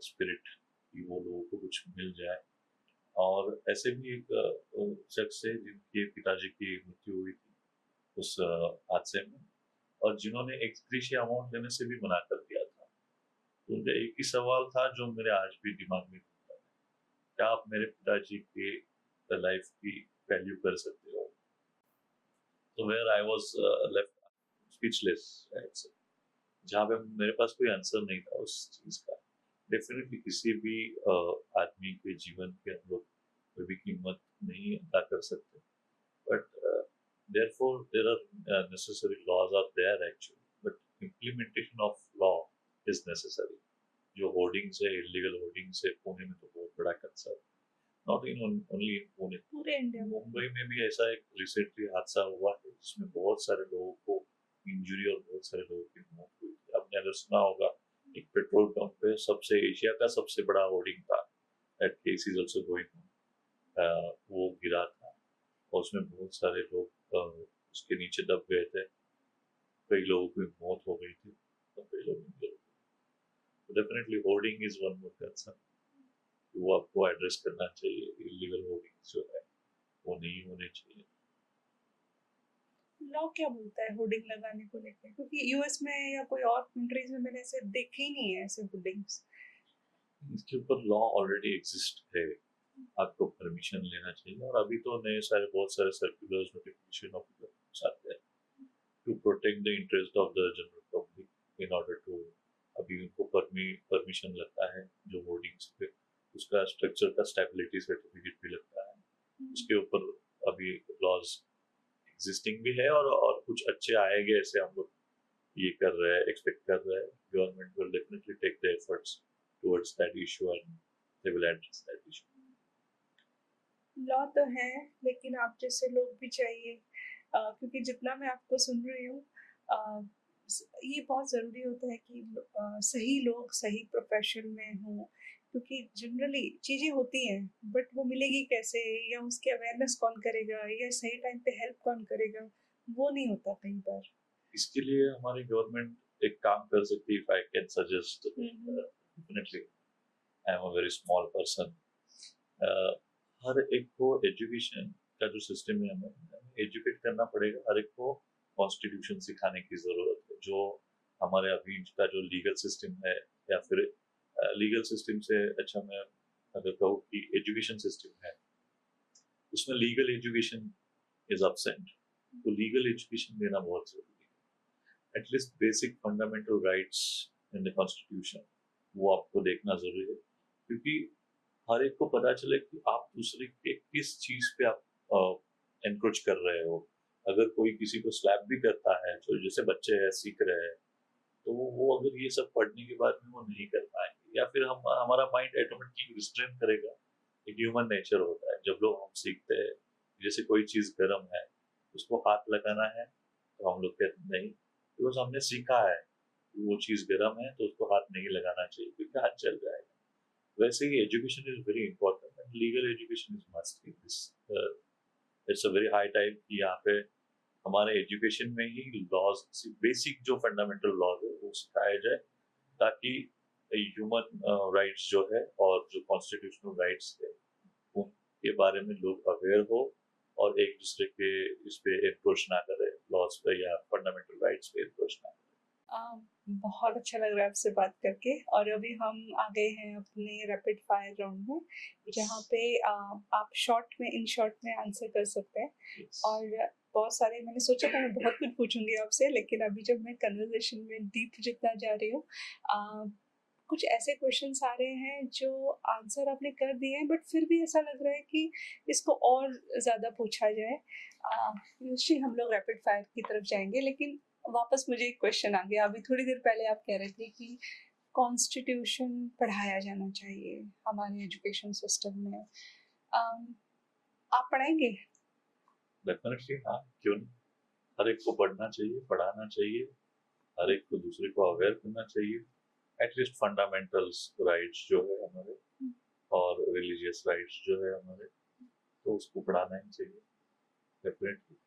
spirit कि वो लोगों को कुछ मिल जाए। और ऐसे भी एक शख्स है जिनके पिताजी की मृत्यु हुई थी उस हादसे में, और जिन्होंने एक्सग्रेशिया अमाउंट देने से भी मना कर दिया था। तो उनका एक ही सवाल था जो मेरे आज भी दिमाग में घूमता है, क्या आप मेरे पिताजी के लाइफ की वैल्यू कर सकते हो? तो where I was left speechless, जहाँ पे मेरे पास कोई आंसर नहीं था उस चीज़ का। डेफिनेटली किसी भी आदमी के जीवन के हम लोग कोई भी कीमत नहीं अदा कर सकते, but therefore there are necessary laws are there actually, but implementation of law is necessary। जो होर्डिंग्स है, इलीगल होर्डिंग्स है, पुणे में तो बहुत बड़ा concern, not in only in Pune, पूरे इंडिया में। मुंबई में भी ऐसा एक रिसेंटली हादसा हुआ है जिसमें बहुत सारे लोगों को इंजरी और बहुत सारे लोगों की मौत हुई थी। आपने अगर सुना होगा एक पेट्रोल पंप पे सबसे एशिया का सबसे बड़ा होर्डिंग था, that case is also going on, वो गिरा था और उसमें बहुत सारे लोग उसके नीचे दब गए थे, कई लोगों की मौत हो गई थी और कई लोग इंजर हो गए। Definitely hoarding is one more concern, वो आपको एड्रेस करना चाहिए। इलीगल होर्डिंग जो है वो नहीं होने चाहिए। लॉ क्या बोलता है होर्डिंग लगाने को लेकर, क्योंकि यूएस में या कोई और कंट्रीज में मैंने ऐसे देखे ही नहीं है ऐसे होर्डिंग्स। इसके ऊपर लॉ ऑलरेडी एग्जिस्ट है, आपको परमिशन लेना चाहिए। और अभी तो नए सारे बहुत सारे सर्कुलर्स नोटिफिकेशन ऑफ आते हैं to protect the interest of the general public in order to, अभी उनको परमिशन लगता है जो होर्डिंग्स पे, उसका स्ट्रक्चर का स्टेबिलिटी सर्टिफिकेट भी लगता है। उसके ऊपर अभी लॉज एग्जिस्टिंग भी है, और कुछ अच्छे आएंगे ऐसे हम लोग ये कर रहे हैं, एक्सपेक्ट कर रहे हैं। Government will definitely take the efforts towards that issue and they will address that issue. Law तो है, लेकिन आप जैसे लोग भी चाहिए, क्योंकि जितना मैं आपको सुन रही हूँ, ये बहुत ज़रूरी होता है कि सही लोग सही प्रोफेशन में हों, क्योंकि जनरली चीज़ें होती हैं बट वो मिलेगी कैसे, या उसकी अवेयरनेस कौन करेगा, या सही टाइम पे हेल्प कौन करेगा, वो नहीं होता कई बार। इसके लिए हमारी गवर्नमेंट एक काम कर सकती है, if I can suggest, definitely I am a very small person. हर एक को एजुकेशन का जो सिस्टम है, हमें एजुकेट करना पड़ेगा। हर एक को कॉन्स्टिट्यूशन सिखाने की ज़रूरत है। जो हमारे अभी का जो लीगल सिस्टम है, या फिर लीगल सिस्टम से अच्छा मैं अगर कहूँ कि एजुकेशन सिस्टम है, उसमें लीगल एजुकेशन इज absent। तो लीगल एजुकेशन देना बहुत ज़रूरी है। At least basic fundamental rights in the constitution, वो आपको देखना ज़रूरी है, क्योंकि हर एक को पता चले कि आप दूसरे के किस चीज़ पे आप एनक्रोच कर रहे हो। अगर कोई किसी को स्लैप भी करता है, जो जैसे बच्चे हैं सीख रहे हैं, तो वो अगर ये सब पढ़ने के बाद में वो नहीं कर पाएंगे, या फिर हम हमारा माइंड ऑटोमेटिकली रिस्ट्रेन करेगा। एक ह्यूमन नेचर होता है, जब लोग हम सीखते हैं जैसे कोई चीज़ गर्म है उसको हाथ लगाना है, तो हम लोग कहते नहीं, बिकॉज हमने सीखा है कि वो चीज़ गर्म है तो उसको हाथ नहीं लगाना चाहिए क्योंकि हाथ जल जाएगा। वैसे ही education is very important and legal education is must in this. It's a very high time कि यहाँ पे हमारे एजुकेशन में ही लॉज, बेसिक जो फंडामेंटल लॉज है वो सिखाया जाए, ताकि ह्यूमन राइट्स जो है और जो कॉन्स्टिट्यूशनल राइट्स है उनके बारे में लोग अवेयर हो, और एक दूसरे के इस पे एनक्रोच ना करे, लॉज पे या फंडामेंटल राइट्स पे एनक्रोच ना करे। बहुत अच्छा लग रहा है आपसे बात करके और अभी हम आ गए हैं अपने रैपिड फायर राउंड में जहाँ पे आप इन शॉर्ट में आंसर कर सकते हैं Yes. और बहुत सारे मैंने सोचा था मैं बहुत कुछ पूछूंगी आपसे लेकिन अभी जब मैं कन्वर्सेशन में डीप जितना जा रही हूँ कुछ ऐसे क्वेश्चंस आ रहे हैं जो आंसर आपने कर दिए हैं बट फिर भी ऐसा लग रहा है कि इसको और ज़्यादा पूछा जाए। यूजुअली हम लोग रैपिड फायर की तरफ जाएंगे लेकिन वापस मुझे एक क्वेश्चन आ गया। अभी थोड़ी देर पहले आप कह रहे थे कि कॉन्स्टिट्यूशन पढ़ाया जाना चाहिए हमारे एजुकेशन सिस्टम में। आप पढ़ाएंगे? डेफिनेटली हाँ, क्यों नहीं। हर एक को पढ़ना चाहिए, पढ़ाना चाहिए, हर एक को दूसरे को अवेयर करना चाहिए। एटलीस्ट फंडामेंटल्स राइट्स जो है हमारे और रिलीजियस राइट्स जो है हमारे, तो उसको पढ़ाना ही चाहिए डेफिनेटली।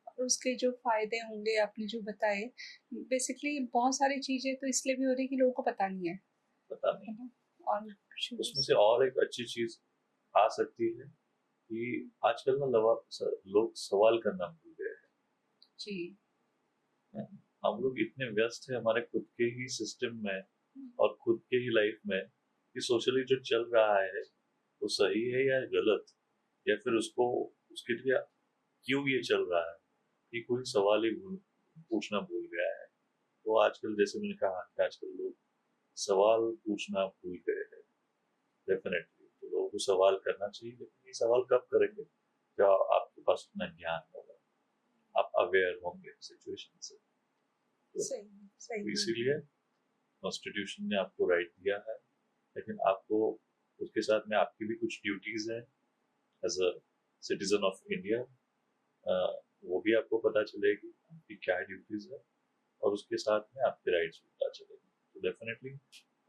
और उसके जो फायदे होंगे आपने जो बताए, बेसिकली बहुत सारी चीजें तो इसलिए भी हो रही है कि लोगों को पता नहीं है, पता नहीं। है ना? और उसमें से और एक अच्छी चीज आ सकती है कि आजकल ना लोग सवाल करना भूल गए जी हैं। हम लोग इतने व्यस्त हैं हमारे खुद के ही सिस्टम में और खुद के ही लाइफ में कि सोशली जो चल रहा है वो सही है या गलत, या फिर उसको उसके लिए क्यों ये चल रहा है, कि कोई सवाल ही पूछना भूल गया है। तो आजकल जैसे मैंने कहा कि आजकल लोग सवाल पूछना भूल गए हैं डेफिनेटली। तो लोगों को सवाल करना चाहिए, लेकिन ये सवाल कब करेंगे जब आपके पास उतना ज्ञान होगा, आप अवेयर होंगे सिचुएशन से। तो सही सही इसीलिए कॉन्स्टिट्यूशन ने आपको राइट दिया है, लेकिन आपको उसके साथ में आपकी भी कुछ ड्यूटीज हैं as a citizen of India. वो भी आपको पता चलेगी आपकी क्या ड्यूटीज है और उसके साथ में आपके राइट्स भी पता चलेंगे। तो डेफिनेटली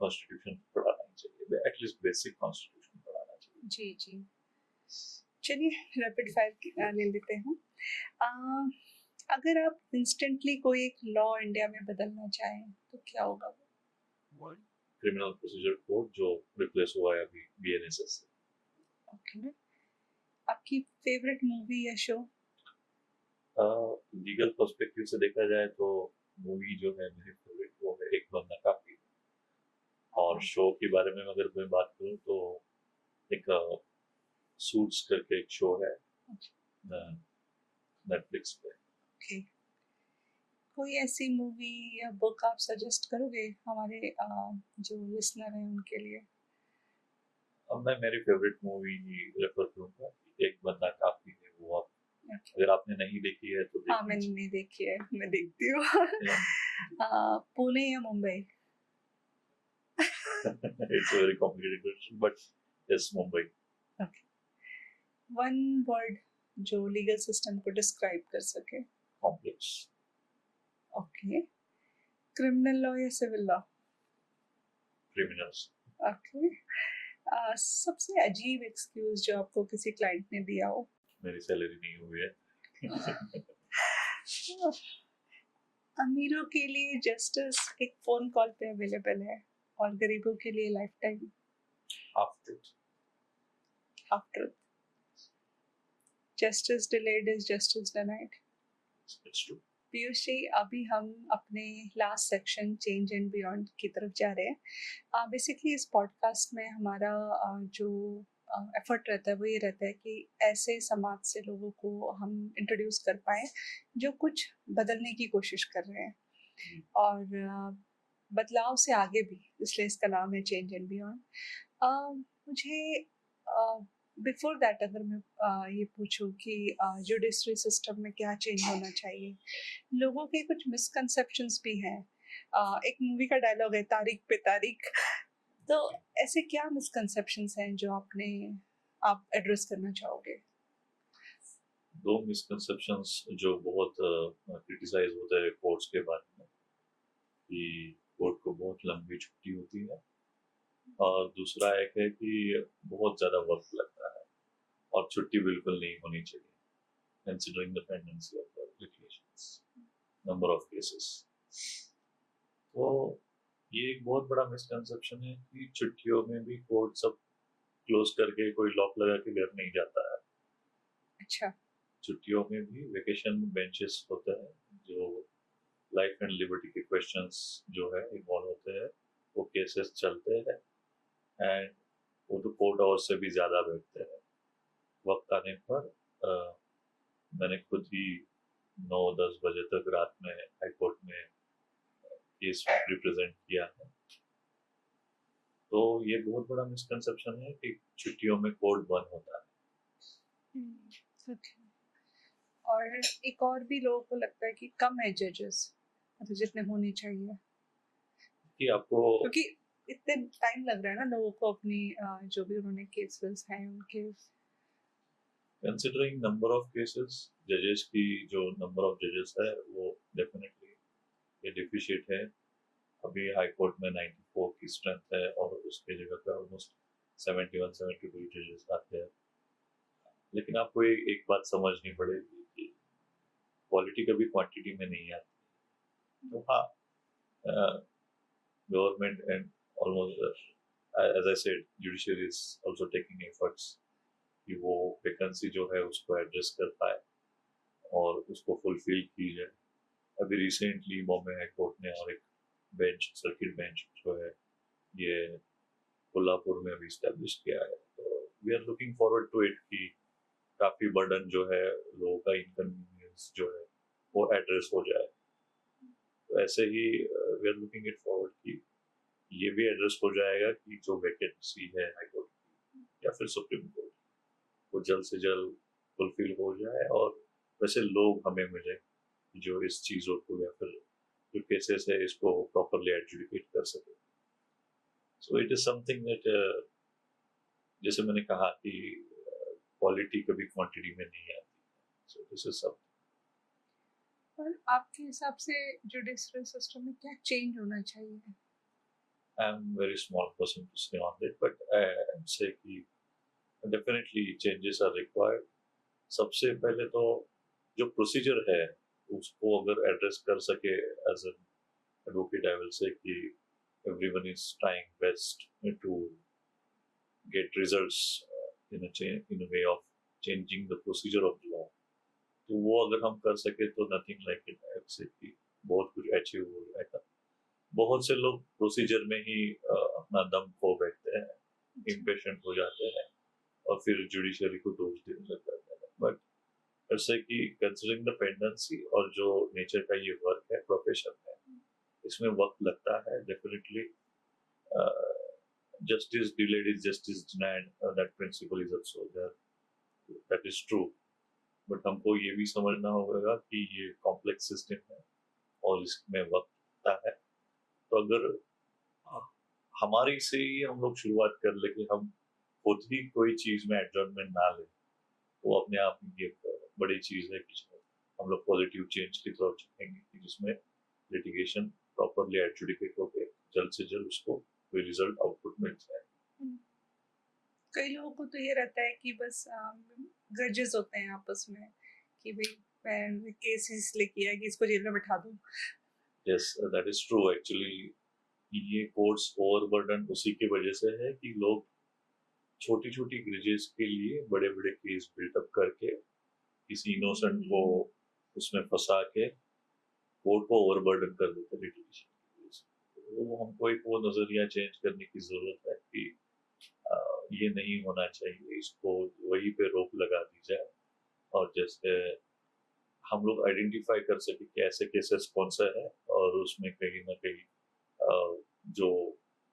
कॉन्स्टिट्यूशन पढ़ाना ही चाहिए, एटलीस्ट बेसिक कॉन्स्टिट्यूशन पढ़ाना चाहिए। जी जी। चलिए रैपिड फायर ले लेते हैं। अगर आप इंस्टेंटली कोई एक लॉ इंडिया में बदलना चाहें तो क्या होगा वो? क्रिमिनल प्रोसीजर कोड जो रिप्लेस हुआ है अभी बीएनएसएस से। ओके। आपकी फेवरेट मूवी या शो? लीगल पर्सपेक्टिव से देखा जाए तो मूवी जो है मेरी फेवरेट वो है एक बंदा काफी। और शो के बारे में अगर मैं बात करूं तो एक सूट्स करके एक शो है नेटफ्लिक्स पे। ओके। कोई ऐसी मूवी या बुक आप सजेस्ट करोगे हमारे जो लिसनर हैं उनके लिए? अब मैं मेरी फेवरेट मूवी रेफर करूंगा, एक बंदा काफी है वो। आप Okay. अगर आपने नहीं देखी है तो हाँ मैंने नहीं देखी है, मैं देखती हूँ। पुणे या Mumbai? It's very complicated question but yes, Mumbai. Okay. One word जो लीगल सिस्टम को डिस्क्राइब कर सके? कॉम्प्लेक्स। ओके। क्रिमिनल लॉ या सिविल लॉ? क्रिमिनल्स। ओके। सबसे अजीब एक्सक्यूज जो आपको किसी क्लाइंट ने दिया हो? मेरी सैलरी नहीं हुई है। अमीरों के लिए जस्टिस एक फोन कॉल पे अवेलेबल है और गरीबों के लिए life time. Half truth. Half truth. Justice delayed is justice denied. It's true. Piyush ji, अभी हम अपने last section change and beyond की तरफ जा रहे हैं। बेसिकली इस पॉडकास्ट में हमारा जो एफर्ट रहता है वो ये रहता है कि ऐसे समाज से लोगों को हम इंट्रोड्यूस कर पाए जो कुछ बदलने की कोशिश कर रहे हैं और बदलाव से आगे भी, इसलिए इसका नाम है चेंज एंड बियॉन्ड। मुझे बिफोर दैट अगर मैं ये पूछूं कि जुडिशरी सिस्टम में क्या चेंज होना चाहिए, लोगों के कुछ मिसकंसेप्शंस भी हैं। एक मूवी का डायलॉग है तारीख पे तारीख, तो ऐसे क्या मिसकंसेप्शंस हैं जो आप एड्रेस करना चाहोगे? दो मिसकंसेप्शंस जो बहुत क्रिटिसाइज होते हैं कोर्ट्स के बारे में, कि कोर्ट को बहुत लंबी छुट्टी होती है, और दूसरा एक है कि बहुत ज़्यादा वक्त लगता है और छुट्टी बिल्कुल नहीं होनी चाहिए considering the pendency of the litigations, number of cases. तो ये एक बहुत बड़ा मिसकंसेप्शन है कि छुट्टियों में भी कोर्ट सब क्लोज करके कोई लॉक लगा के घर नहीं जाता है। अच्छा। छुट्टियों में भी वेकेशन बेंचेस होते हैं जो लाइफ एंड लिबर्टी के क्वेश्चंस जो है इन्वॉल्व होते हैं, वो केसेस चलते हैं एंड वो तो कोर्ट आवर्स से भी ज़्यादा बैठते हैं। वक्त आने पर मैंने खुद ही 9-10 बजे तक रात में हाई कोर्ट में केस रिप्रेजेंट किया है। तो ये बहुत बड़ा मिसकंसेप्शन है कि छुट्टियों में कोर्ट बंद होता है। सच है। और एक और भी लोगों को लगता है कि कम है जजेस, मतलब जितने होने चाहिए, कि आपको क्योंकि इतने टाइम लग रहा है ना लोगों को अपनी जो भी उन्होंने केसेस हैं उनके। कंसिडरिंग नंबर ऑफ केसेस, जजेस की जो नंबर ऑफ जजेस है वो डेफिनेटली ये डिफिशिएट है। अभी हाई कोर्ट में 94 की स्ट्रेंथ है और उसके जगह पे ऑलमोस्ट 71-72 जजेस आते हैं। लेकिन आपको एक बात समझनी पड़ेगी कि क्वालिटी कभी क्वांटिटी में नहीं आती। तो हाँ, government and almost as I said judiciary is also taking efforts कि वो वैकेंसी जो है उसको एड्रेस कर पाए और उसको फुलफिल की जाए। अभी रिसेंटली बॉम्बे हाई कोर्ट ने और एक बेंच, सर्किट बेंच जो है ये कोल्हापुर में भी स्टैब्लिश किया है। तो we are looking forward to it कि काफ़ी बर्डन जो है, लोगों का इनकन्वीनियंस जो है वो एड्रेस हो जाए। तो ऐसे ही we are looking it forward कि ये भी एड्रेस हो जाएगा कि जो वैकेंसी है हाई कोर्ट की या फिर सुप्रीम कोर्ट, वो जल्द से जल्द फुलफिल हो जाए और वैसे लोग हमें मिले जो इस चीज़ों को या फिर जो केसेस है इसको प्रॉपरली एडजुडिकेट कर सके। So it is something that, जैसे मैंने कहा कि क्वालिटी कभी क्वांटिटी में नहीं आती। सो दिस इज सब। और आपके हिसाब से जुडिशरी सिस्टम में क्या चेंज होना चाहिए? I am very small person to say on that, but I say कि डेफिनेटली चेंजेस आर रिक्वायर्ड। सबसे पहले तो जो प्रोसीजर है उसको अगर एड्रेस कर सके as an advocate, I will say कि everyone is trying best to get results in a way of changing the procedure of the law। तो वो अगर हम कर सके तो nothing like it, I say कि बहुत कुछ अचीव हो जाएगा। बहुत से लोग प्रोसीजर में ही अपना दम खो बैठते हैं, इम्पेशेंट हो जाते हैं और फिर जुडिशरी को दोष देने लग जाते हैं। बट ऐसे कि कंसिडरिंग द पेंडेंसी और जो नेचर का ये वर्क है, प्रोफेशन है, इसमें वक्त लगता है definitely. justice delayed is justice denied, that principle is also there, that is true। But हमको ये भी समझना होगा कि ये कॉम्प्लेक्स सिस्टम है और इसमें वक्त लगता है। तो अगर हमारी से ही हम लोग शुरुआत कर ले कि हम खुद ही कोई चीज में एडजर्नमेंट ना ले, वो अपने आप में ये बड़ी चीज है कि हम लोग पॉजिटिव चेंज की तरफ चलेंगे जिसमें लिटिगेशन प्रॉपरली एडजुडिकेट होकर जल्द से जल्द उसको कोई रिजल्ट आउटपुट मिल जाए। कई लोगों को तो ये रहता है कि बस ग्रजेस होते हैं आपस में कि भाई मैं केस इसलिए किया कि इसको जेल में बैठा दूं। Yes, that is true. Actually ये कोर्ट्स ओवरबर्डन उसी की वजह से है कि लोग छोटी छोटी ग्रजेस के लिए बड़े बड़े केस बिल्टअप करके किसी इनोसेंट को उसमें फंसा के कोर्ट को ओवरबर्डन कर देते लिटिगेशन। तो हमको एक वो नजरिया चेंज करने की जरूरत है कि ये नहीं होना चाहिए, इसको वहीं पे रोक लगा दी जाए। और जैसे हम लोग आइडेंटिफाई कर सके कि ऐसे केसेस कौन सा है और उसमें कहीं ना कहीं जो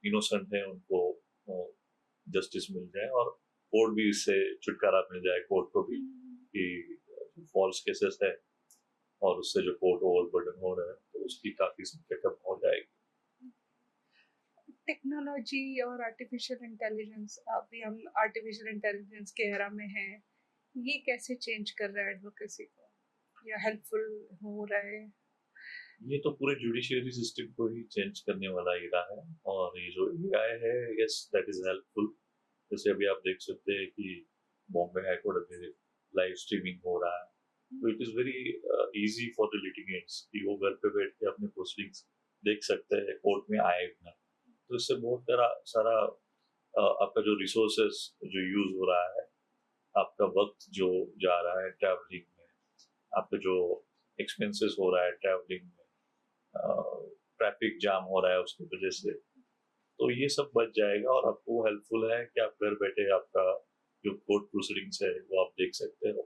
इनोसेंट है उनको जस्टिस मिल जाए और कोर्ट भी इससे छुटकारा मिल जाए, कोर्ट को भी कि फॉल्स केसेस है और उससे जो कोर्ट ओवरबर्डन हो रहा है तो उसकी काफी संख्या कम हो जाएगी। टेक्नोलॉजी और आर्टिफिशियल इंटेलिजेंस, अभी हम आर्टिफिशियल इंटेलिजेंस के एरा में हैं, ये कैसे चेंज कर रहा है एडवोकेसी को या हेल्पफुल हो रहा है? ये तो पूरे जुडिशियरी सिस्टम को ही चेंज करने वाला एरा है और ये जो एआई है, यस दैट इज हेल्पफुल। जैसे अभी आप देख सकते हैं कि बॉम्बे हाई कोर्ट अभी लाइव स्ट्रीमिंग हो रहा है, तो it is very easy for the litigants कि वो घर पे बैठ के अपने प्रोसीडिंग्स देख सकते हैं, कोर्ट में आए बिना। तो इससे बहुत सारा आपका जो रिसोर्सेस जो यूज हो रहा है, आपका वक्त जो जा रहा है ट्रैवलिंग में, आपका जो एक्सपेंसेस हो रहा है ट्रैवलिंग में, ट्रैफिक जाम हो रहा है उसकी वजह से, तो ये सब बच जाएगा और आपको हेल्पफुल है कि आप घर बैठे आपका जो कोर्ट प्रोसीडिंग्स है वो आप देख सकते हो।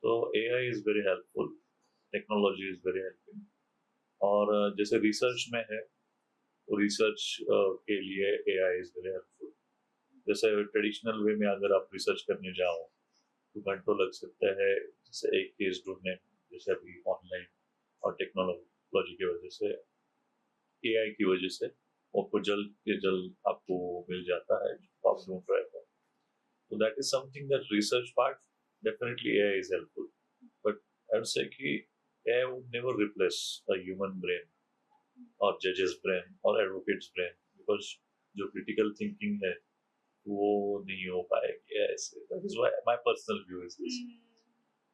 तो AI is very helpful, technology is very helpful. और जैसे रिसर्च में है, तो रिसर्च के लिए एआई इज़ वेरी हेल्पफुल। जैसे ट्रेडिशनल वे में अगर आप रिसर्च करने जाओ तो घंटों लग सकते हैं, जैसे एक केस ढूंढने में, जैसे अभी ऑनलाइन और टेक्नोलॉजी की वजह से, एआई की वजह से आपको जल्द के जल्द आपको मिल जाता है जो आप ढूंढ रहे हो। So that is something that research part, definitely AI is helpful. But I would say कि AI would never replace a human brain or judge's brain or advocate's brain, because जो critical thinking है वो नहीं हो पाएगी AI से. That is why my personal view is this.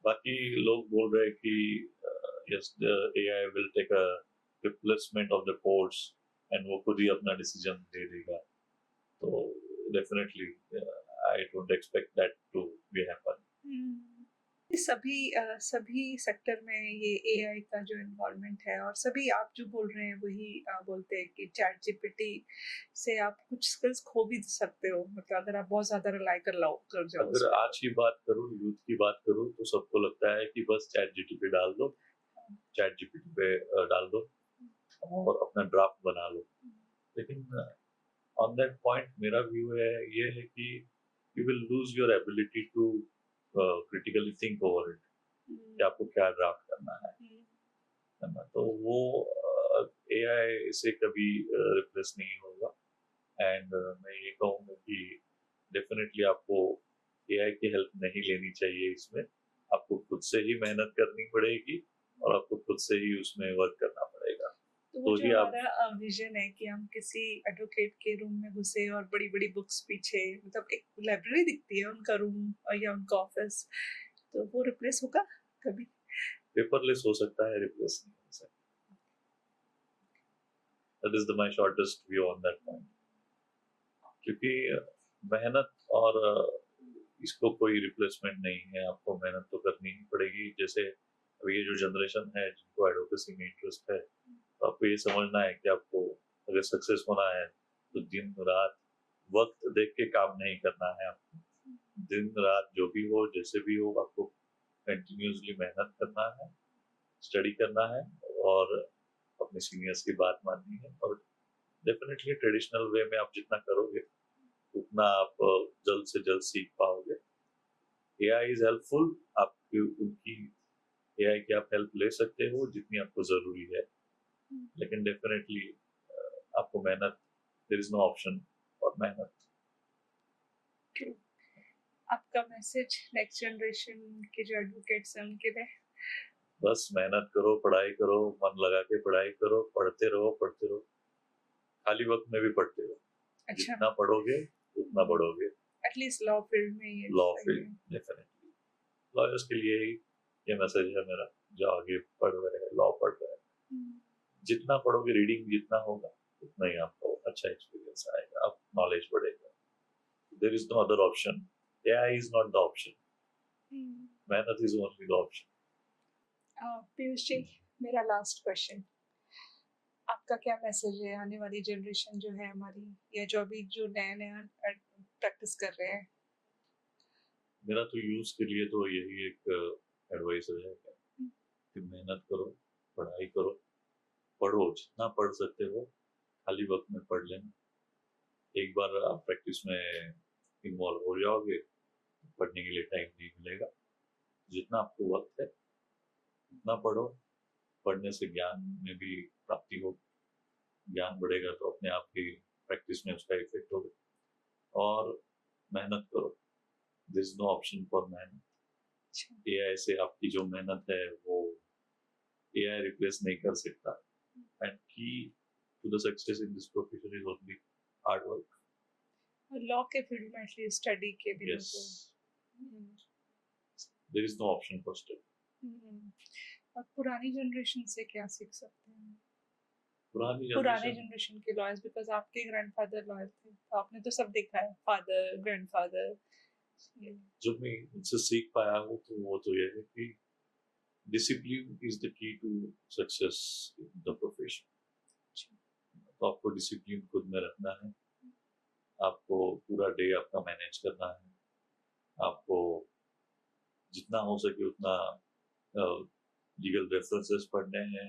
बाकी लोग बोल रहे हैं कि yes, the AI will take a replacement of the courts and वो खुद ही अपना decision दे देगा. तो definitely I don't expect that to be happen. सभी सेक्टर में ये एआई का जो इन्वॉल्वमेंट है, और सभी आप जो बोल रहे हैं वही बोलते हैं कि चैट जीपीटी से आप कुछ स्किल्स खो भी सकते हो, मतलब अगर आप बहुत ज्यादा रिलाई कर जाओ उस अगर पे। आज की बात करूँ, यूथ की बात करूँ, तो सबको लगता है कि बस चैट जीटीपी डाल दो, चैट जीपीटी पे डाल दो और अपना ड्राफ्ट बना लो। लेकिन ऑन दैट पॉइंट मेरा व्यू है ये है कि you will lose your ability to critically think over it, कि आपको क्या ड्राफ्ट करना है ना। तो वो एआई से कभी रिप्लेस नहीं होगा। एंड मैं ये कहूँगा कि डेफिनेटली आपको एआई की हेल्प नहीं लेनी चाहिए इसमें। आपको खुद से ही मेहनत करनी पड़ेगी और आपको खुद से ही उसमें वर्क करना पड़ेगा। तो वो तो जो ही आप हमारा विजन है कि हम किसी एडवोकेट के रूम में घुसे और बड़ी बड़ी बुक्स पीछे, मतलब एक लाइब्रेरी दिखती है उनका रूम या उनका ऑफिस, तो वो रिप्लेस होगा कभी? पेपरलेस हो सकता है, रिप्लेस नहीं हो सकता। That is the my shortest view on that point. क्योंकि मेहनत और इसको कोई रिप्लेसमेंट नहीं है, आपको मेहनत तो करनी ही पड़ेगी। जैसे अभी ये जो जनरेशन है जिनको एडवोकेसी में इंटरेस्ट है, तो आपको ये समझना है कि आपको अगर सक्सेस होना है तो दिन रात वक्त देख के काम नहीं करना है। आपको दिन रात जो भी हो, जैसे भी हो, आपको कंटिन्यूसली मेहनत करना है, स्टडी करना है और अपने सीनियर्स की बात माननी है। और डेफिनेटली ट्रेडिशनल वे में आप जितना करोगे उतना आप जल्द से जल्द सीख पाओगे। एआई इज हेल्पफुल, आपकी उनकी एआई की आप हेल्प ले सकते हो जितनी आपको ज़रूरी है, लेकिन डेफिनेटली आपको मेहनत, there is no option for मेहनत। आपका मैसेज नेक्स्ट जनरेशन के जो एडवोकेट्स हैं उनके लिए? बस मेहनत करो, पढ़ाई करो, मन लगा के पढ़ाई करो, पढ़ते रहो पढ़ते रहो, खाली वक्त में भी पढ़ते रहो। अच्छा, जितना पढ़ोगे उतना बढ़ोगे। एटलीस्ट लॉ फील्ड में ये लॉ सही फील्ड है। डेफिनेटली, लॉयर्स के लिए ही ये मैसेज है मेरा, जो आगे पढ़ रहे हैं, लॉ पढ़ रहे हैं। जितना पढ़ोगे, रीडिंग जितना होगा उतना ही आपको अच्छा एक्सपीरियंस आएगा, आप नॉलेज बढ़ेगा। There is no other option, AI is not the option, मेहनत is only the option. Piyush ji, मेरा लास्ट क्वेश्चन, आपका क्या मैसेज है आने वाली जनरेशन जो है हमारी, या जो अभी जो नया नया प्रैक्टिस कर रहे हैं? मेरा तो यूज के लिए तो यही एक एडवाइस रहेगा कि मेहनत करो, पढ़ाई करो, पढ़ो जितना पढ़ सकते हो, खाली वक्त में पढ़ लेना। एक बार आप प्रैक्टिस में इन्वॉल्व हो जाओगे, पढ़ने के लिए टाइम नहीं मिलेगा। जितना आपको वक्त है उतना पढ़ो, पढ़ने से ज्ञान में भी प्राप्ति हो, ज्ञान बढ़ेगा तो अपने आप ही प्रैक्टिस में उसका इफेक्ट होगा। और मेहनत करो, there is no option for मेहनत। एआई से आपकी जो मेहनत है वो एआई रिप्लेस नहीं कर सकता। And key to the success in this profession is only hard work. Law के फील्ड में एटलीस्ट स्टडी के भी यस, लोगों there is no option for study. और पुरानी जनरेशन से क्या सीख सकते हैं? पुरानी पुराने जनरेशन जनरेशन के लॉयर्स, बिकॉज आपके ग्रैंडफादर लॉयर थे, तो आपने तो सब देखा है, फादर, ग्रैंडफादर। जो मैं उनसे सीख पाया हूँ तो वो तो ये है कि discipline is the key to success in the profession. Motivation. तो आपको डिसिप्लिन खुद में रखना है, आपको पूरा डे आपका मैनेज करना है, आपको जितना हो सके उतना लीगल रेफरेंसेस पढ़ने हैं,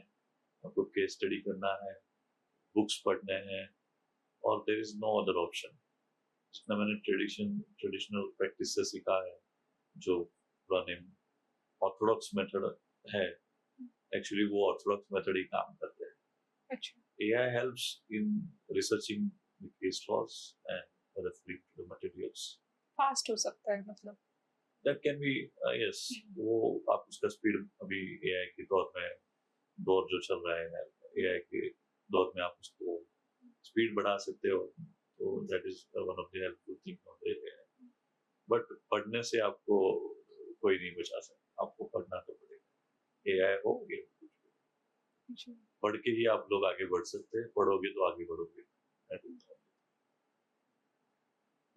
आपको केस स्टडी करना है, बुक्स पढ़ने हैं, और there is no other option. जितना मैंने ट्रेडिशनल प्रैक्टिस से सीखा है, जो पुराने ऑर्थोडॉक्स मेथड है, एक्चुअली वो ऑर्थोडॉक्स मेथड ही काम करते हैं। अच्छा, AI helps in researching the case laws and referring to the materials. Fast हो सकता है मतलब। That can be, yes, वो आप उसका स्पीड अभी AI के दौर जो चल रहा है, AI के दौर में आप उसको स्पीड बढ़ा सकते हो, तो that is one of the helpful thing of the AI. But पढ़ने से आपको कोई नहीं बचा सकता, आपको पढ़ना तो पड़ेगा, AI हो या कुछ हो। जी। पढ़ के ही आप लोग आगे बढ़ सकते हैं, पढ़ोगे तो आगे बढ़ोगे। I don't know.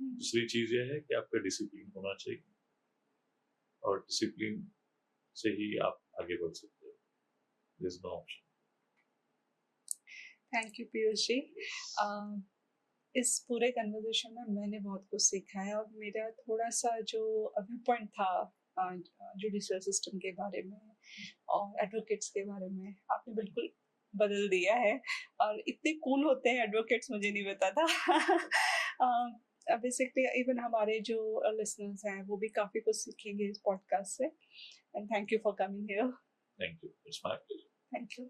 दूसरी चीज ये है कि आपका डिसिप्लिन होना चाहिए, और डिसिप्लिन से ही आप आगे बढ़ सकते हो। There is no option. Thank you Piyush ji. इस पूरे कन्वर्सेशन में मैंने बहुत कुछ सीखा है, और मेरा थोड़ा सा जो व्यू पॉइंट था जुडिशियल सिस्टम के बारे में और एडवोकेट्स के बारे में, आपने बिल्कुल बदल दिया है। और इतने कूल होते हैं एडवोकेट्स, मुझे नहीं पता था। बेसिकली इवन हमारे जो लिसनर्स हैं वो भी काफ़ी कुछ सीखेंगे इस पॉडकास्ट से। And thank you for coming here. Thank you. It's my pleasure. Thank you.